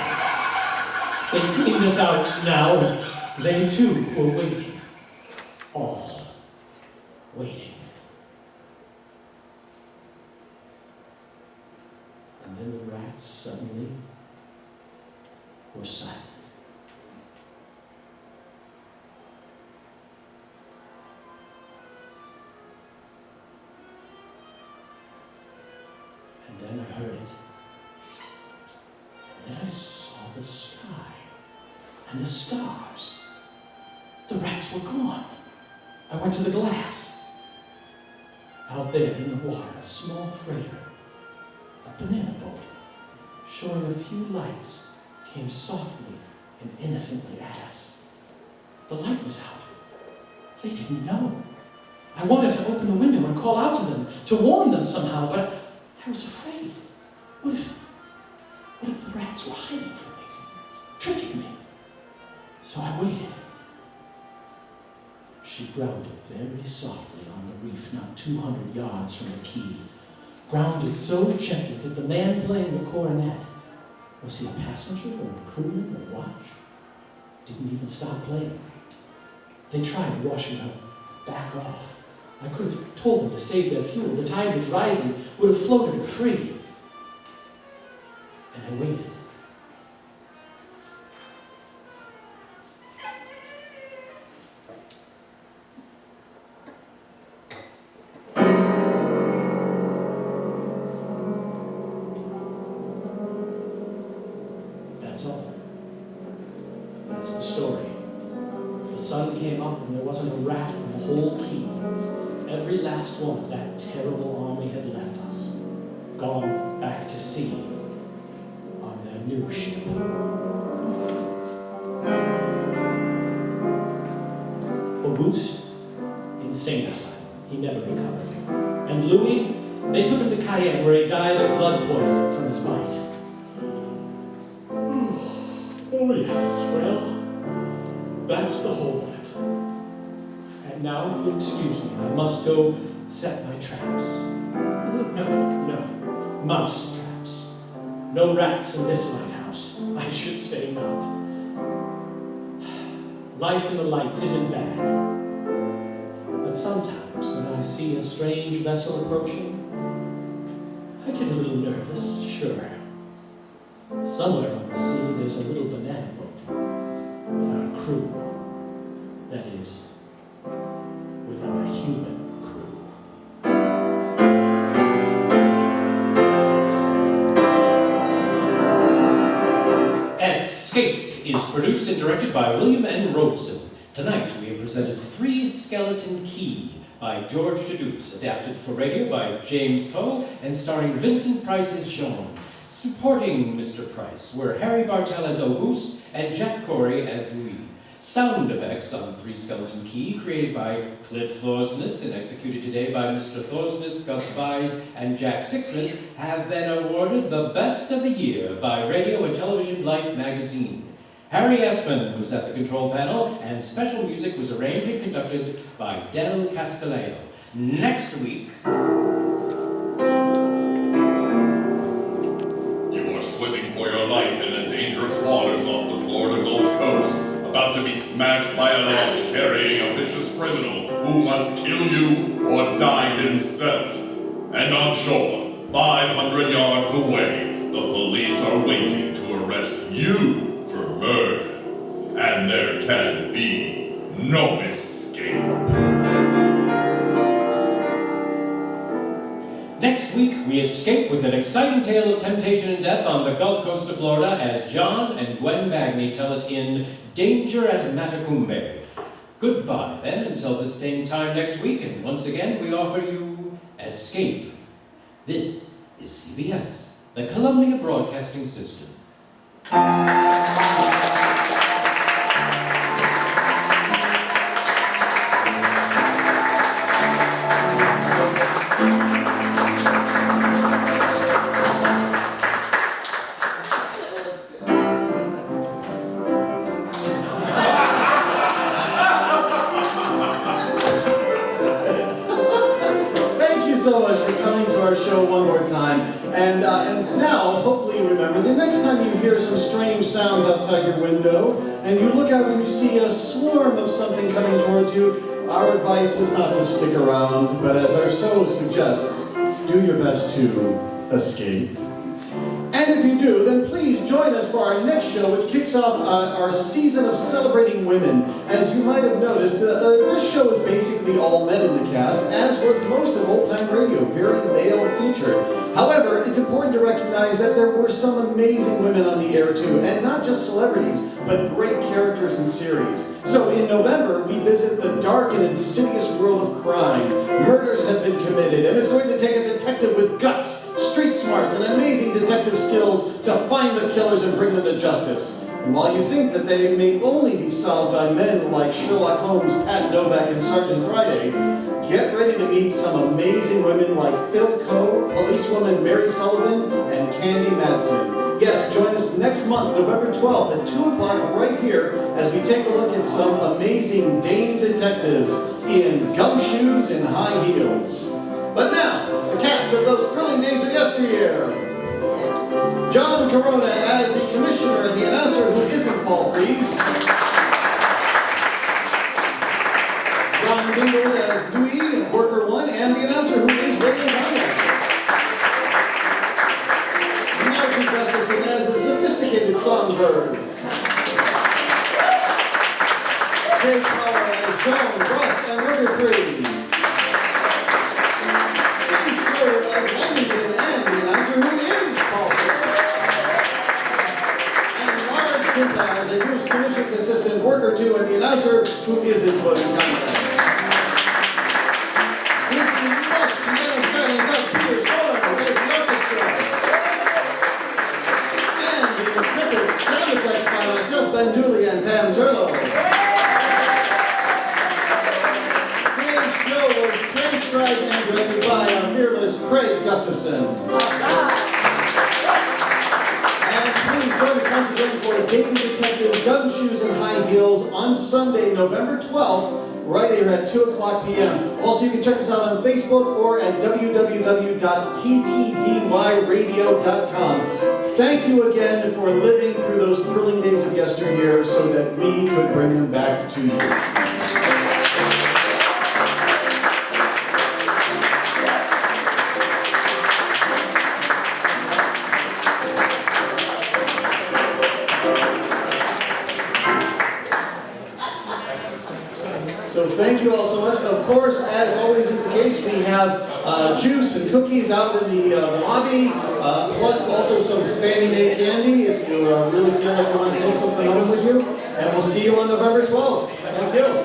They cleaned us out now, and they too were waiting. All waiting. And then the rats suddenly were silent. And then I heard it. And then I saw the sky and the stars. The rats were gone. I went to the glass. Out there in the water, a small freighter, a banana boat, showing a few lights, came softly and innocently at us. The light was out. They didn't know. I wanted to open the window and call out to them, to warn them somehow, but I was afraid. What if the rats were hiding from me, tricking me? So I waited. She grounded very softly on the reef, not 200 yards from the quay. Grounded so gently that the man playing the cornet, was he a passenger or a crewman or watch? Didn't even stop playing. They tried washing her back off. I could have told them to save their fuel. The tide was rising, would have floated her free. And I waited. That's all. That's the story. The sun came up and there wasn't a rat in the whole quay. Every last one of that terrible army had left us, gone back to sea on their new ship. Auguste, insane asylum. He never recovered. And Louis, they took him to Cayenne where he died of blood poisoning from his bite. Oh yes, well, that's the whole of it. And now, if you'll excuse me, I must go set my traps. No, mouse traps. No rats in this lighthouse. I should say not. Life in the lights isn't bad. But sometimes when I see a strange vessel approaching, I get a little nervous, sure. Somewhere on the sea there's a little banana boat with our crew. That is, with our human crew. Escape is produced and directed by William N. Robeson. Tonight we have presented Three Skeleton Key by George Deduce, adapted for radio by James Poe and starring Vincent Price as Jean. Supporting Mr. Price were Harry Bartell as Auguste and Jeff Corey as Louis. Sound effects on Three Skeleton Key created by Cliff Thorsness and executed today by Mr. Thorsness, Gus Vyse, and Jack Sixsmith have been awarded the Best of the Year by Radio and Television Life magazine. Harry Espen was at the control panel, and special music was arranged and conducted by Del Cascaleo. Next week... You are swimming for your life in the dangerous waters off the Florida Gulf Coast, about to be smashed by a launch carrying a vicious criminal who must kill you or die himself. And on shore, 500 yards away, the police are waiting to arrest you for murder. And there can be no escape. Next week, we escape with an exciting tale of temptation and death on the Gulf Coast of Florida as John and Gwen Bagni tell it in Danger at Matacumbe. Goodbye, then, until this same time next week, and once again, we offer you Escape. This is CBS, the Columbia Broadcasting System. show one more time. And now, hopefully you remember, the next time you hear some strange sounds outside your window, and you look out and you see a swarm of something coming towards you, our advice is not to stick around, but as our show suggests, do your best to escape. And if you do, then please join us for our next show, which kicks off our season of celebrating women. As you might have noticed, this show is basically all men in the cast, as was most of old-time radio, very male-featured. However, it's important to recognize that there were some amazing women on the air too, and not just celebrities, but great characters in series. So in November, we visit the dark and insidious world of crime. Murders have been committed, and it's going to take a detective with guts, street smarts, and amazing detective skills to find the killers and bring them to justice. And while you think that they may only be solved by men like Sherlock Holmes, Pat Novak, and Sergeant Friday, get ready to meet some amazing women like Phil Coe, policewoman Mary Sullivan, and Candy Madsen. Yes, join us next month, November 12th at 2 o'clock right here as we take a look at some amazing dame detectives in gumshoes and high heels. But now, the cast of those thrilling days of yesteryear. John Corona as the commissioner and the announcer who isn't Paul Frees. John Dingle as Dewey, worker one, and the announcer who is Ray Ryan. Martin Gustafson as the sophisticated songbird. Jay Power as John Ross and worker three. Steve Schroeder as Lamington and the announcer who is Paul Frees. As a Bruce Commission's assistant, worker two, and the announcer who isn't William Conrad. With the lush piano stylings of Peter Schroeder as the orchestra. And the intrepid sound effects by myself, Ben Dooley, and Pam Turlow. Today's show was transcribed and directed by our fearless Craig Gustafson. Join us once again for Dayton Detective Gumshoes and High Heels on Sunday, November 12th, right here at 2 o'clock p.m. Also, you can check us out on Facebook or at www.ttdyradio.com. Thank you again for living through those thrilling days of yesteryear so that we could bring them back to you. So thank you all so much. Of course, as always is the case, we have juice and cookies out in the lobby, plus also some Fannie Mae candy if you really feel like you want to take something home with you. And we'll see you on November 12th. Thank you.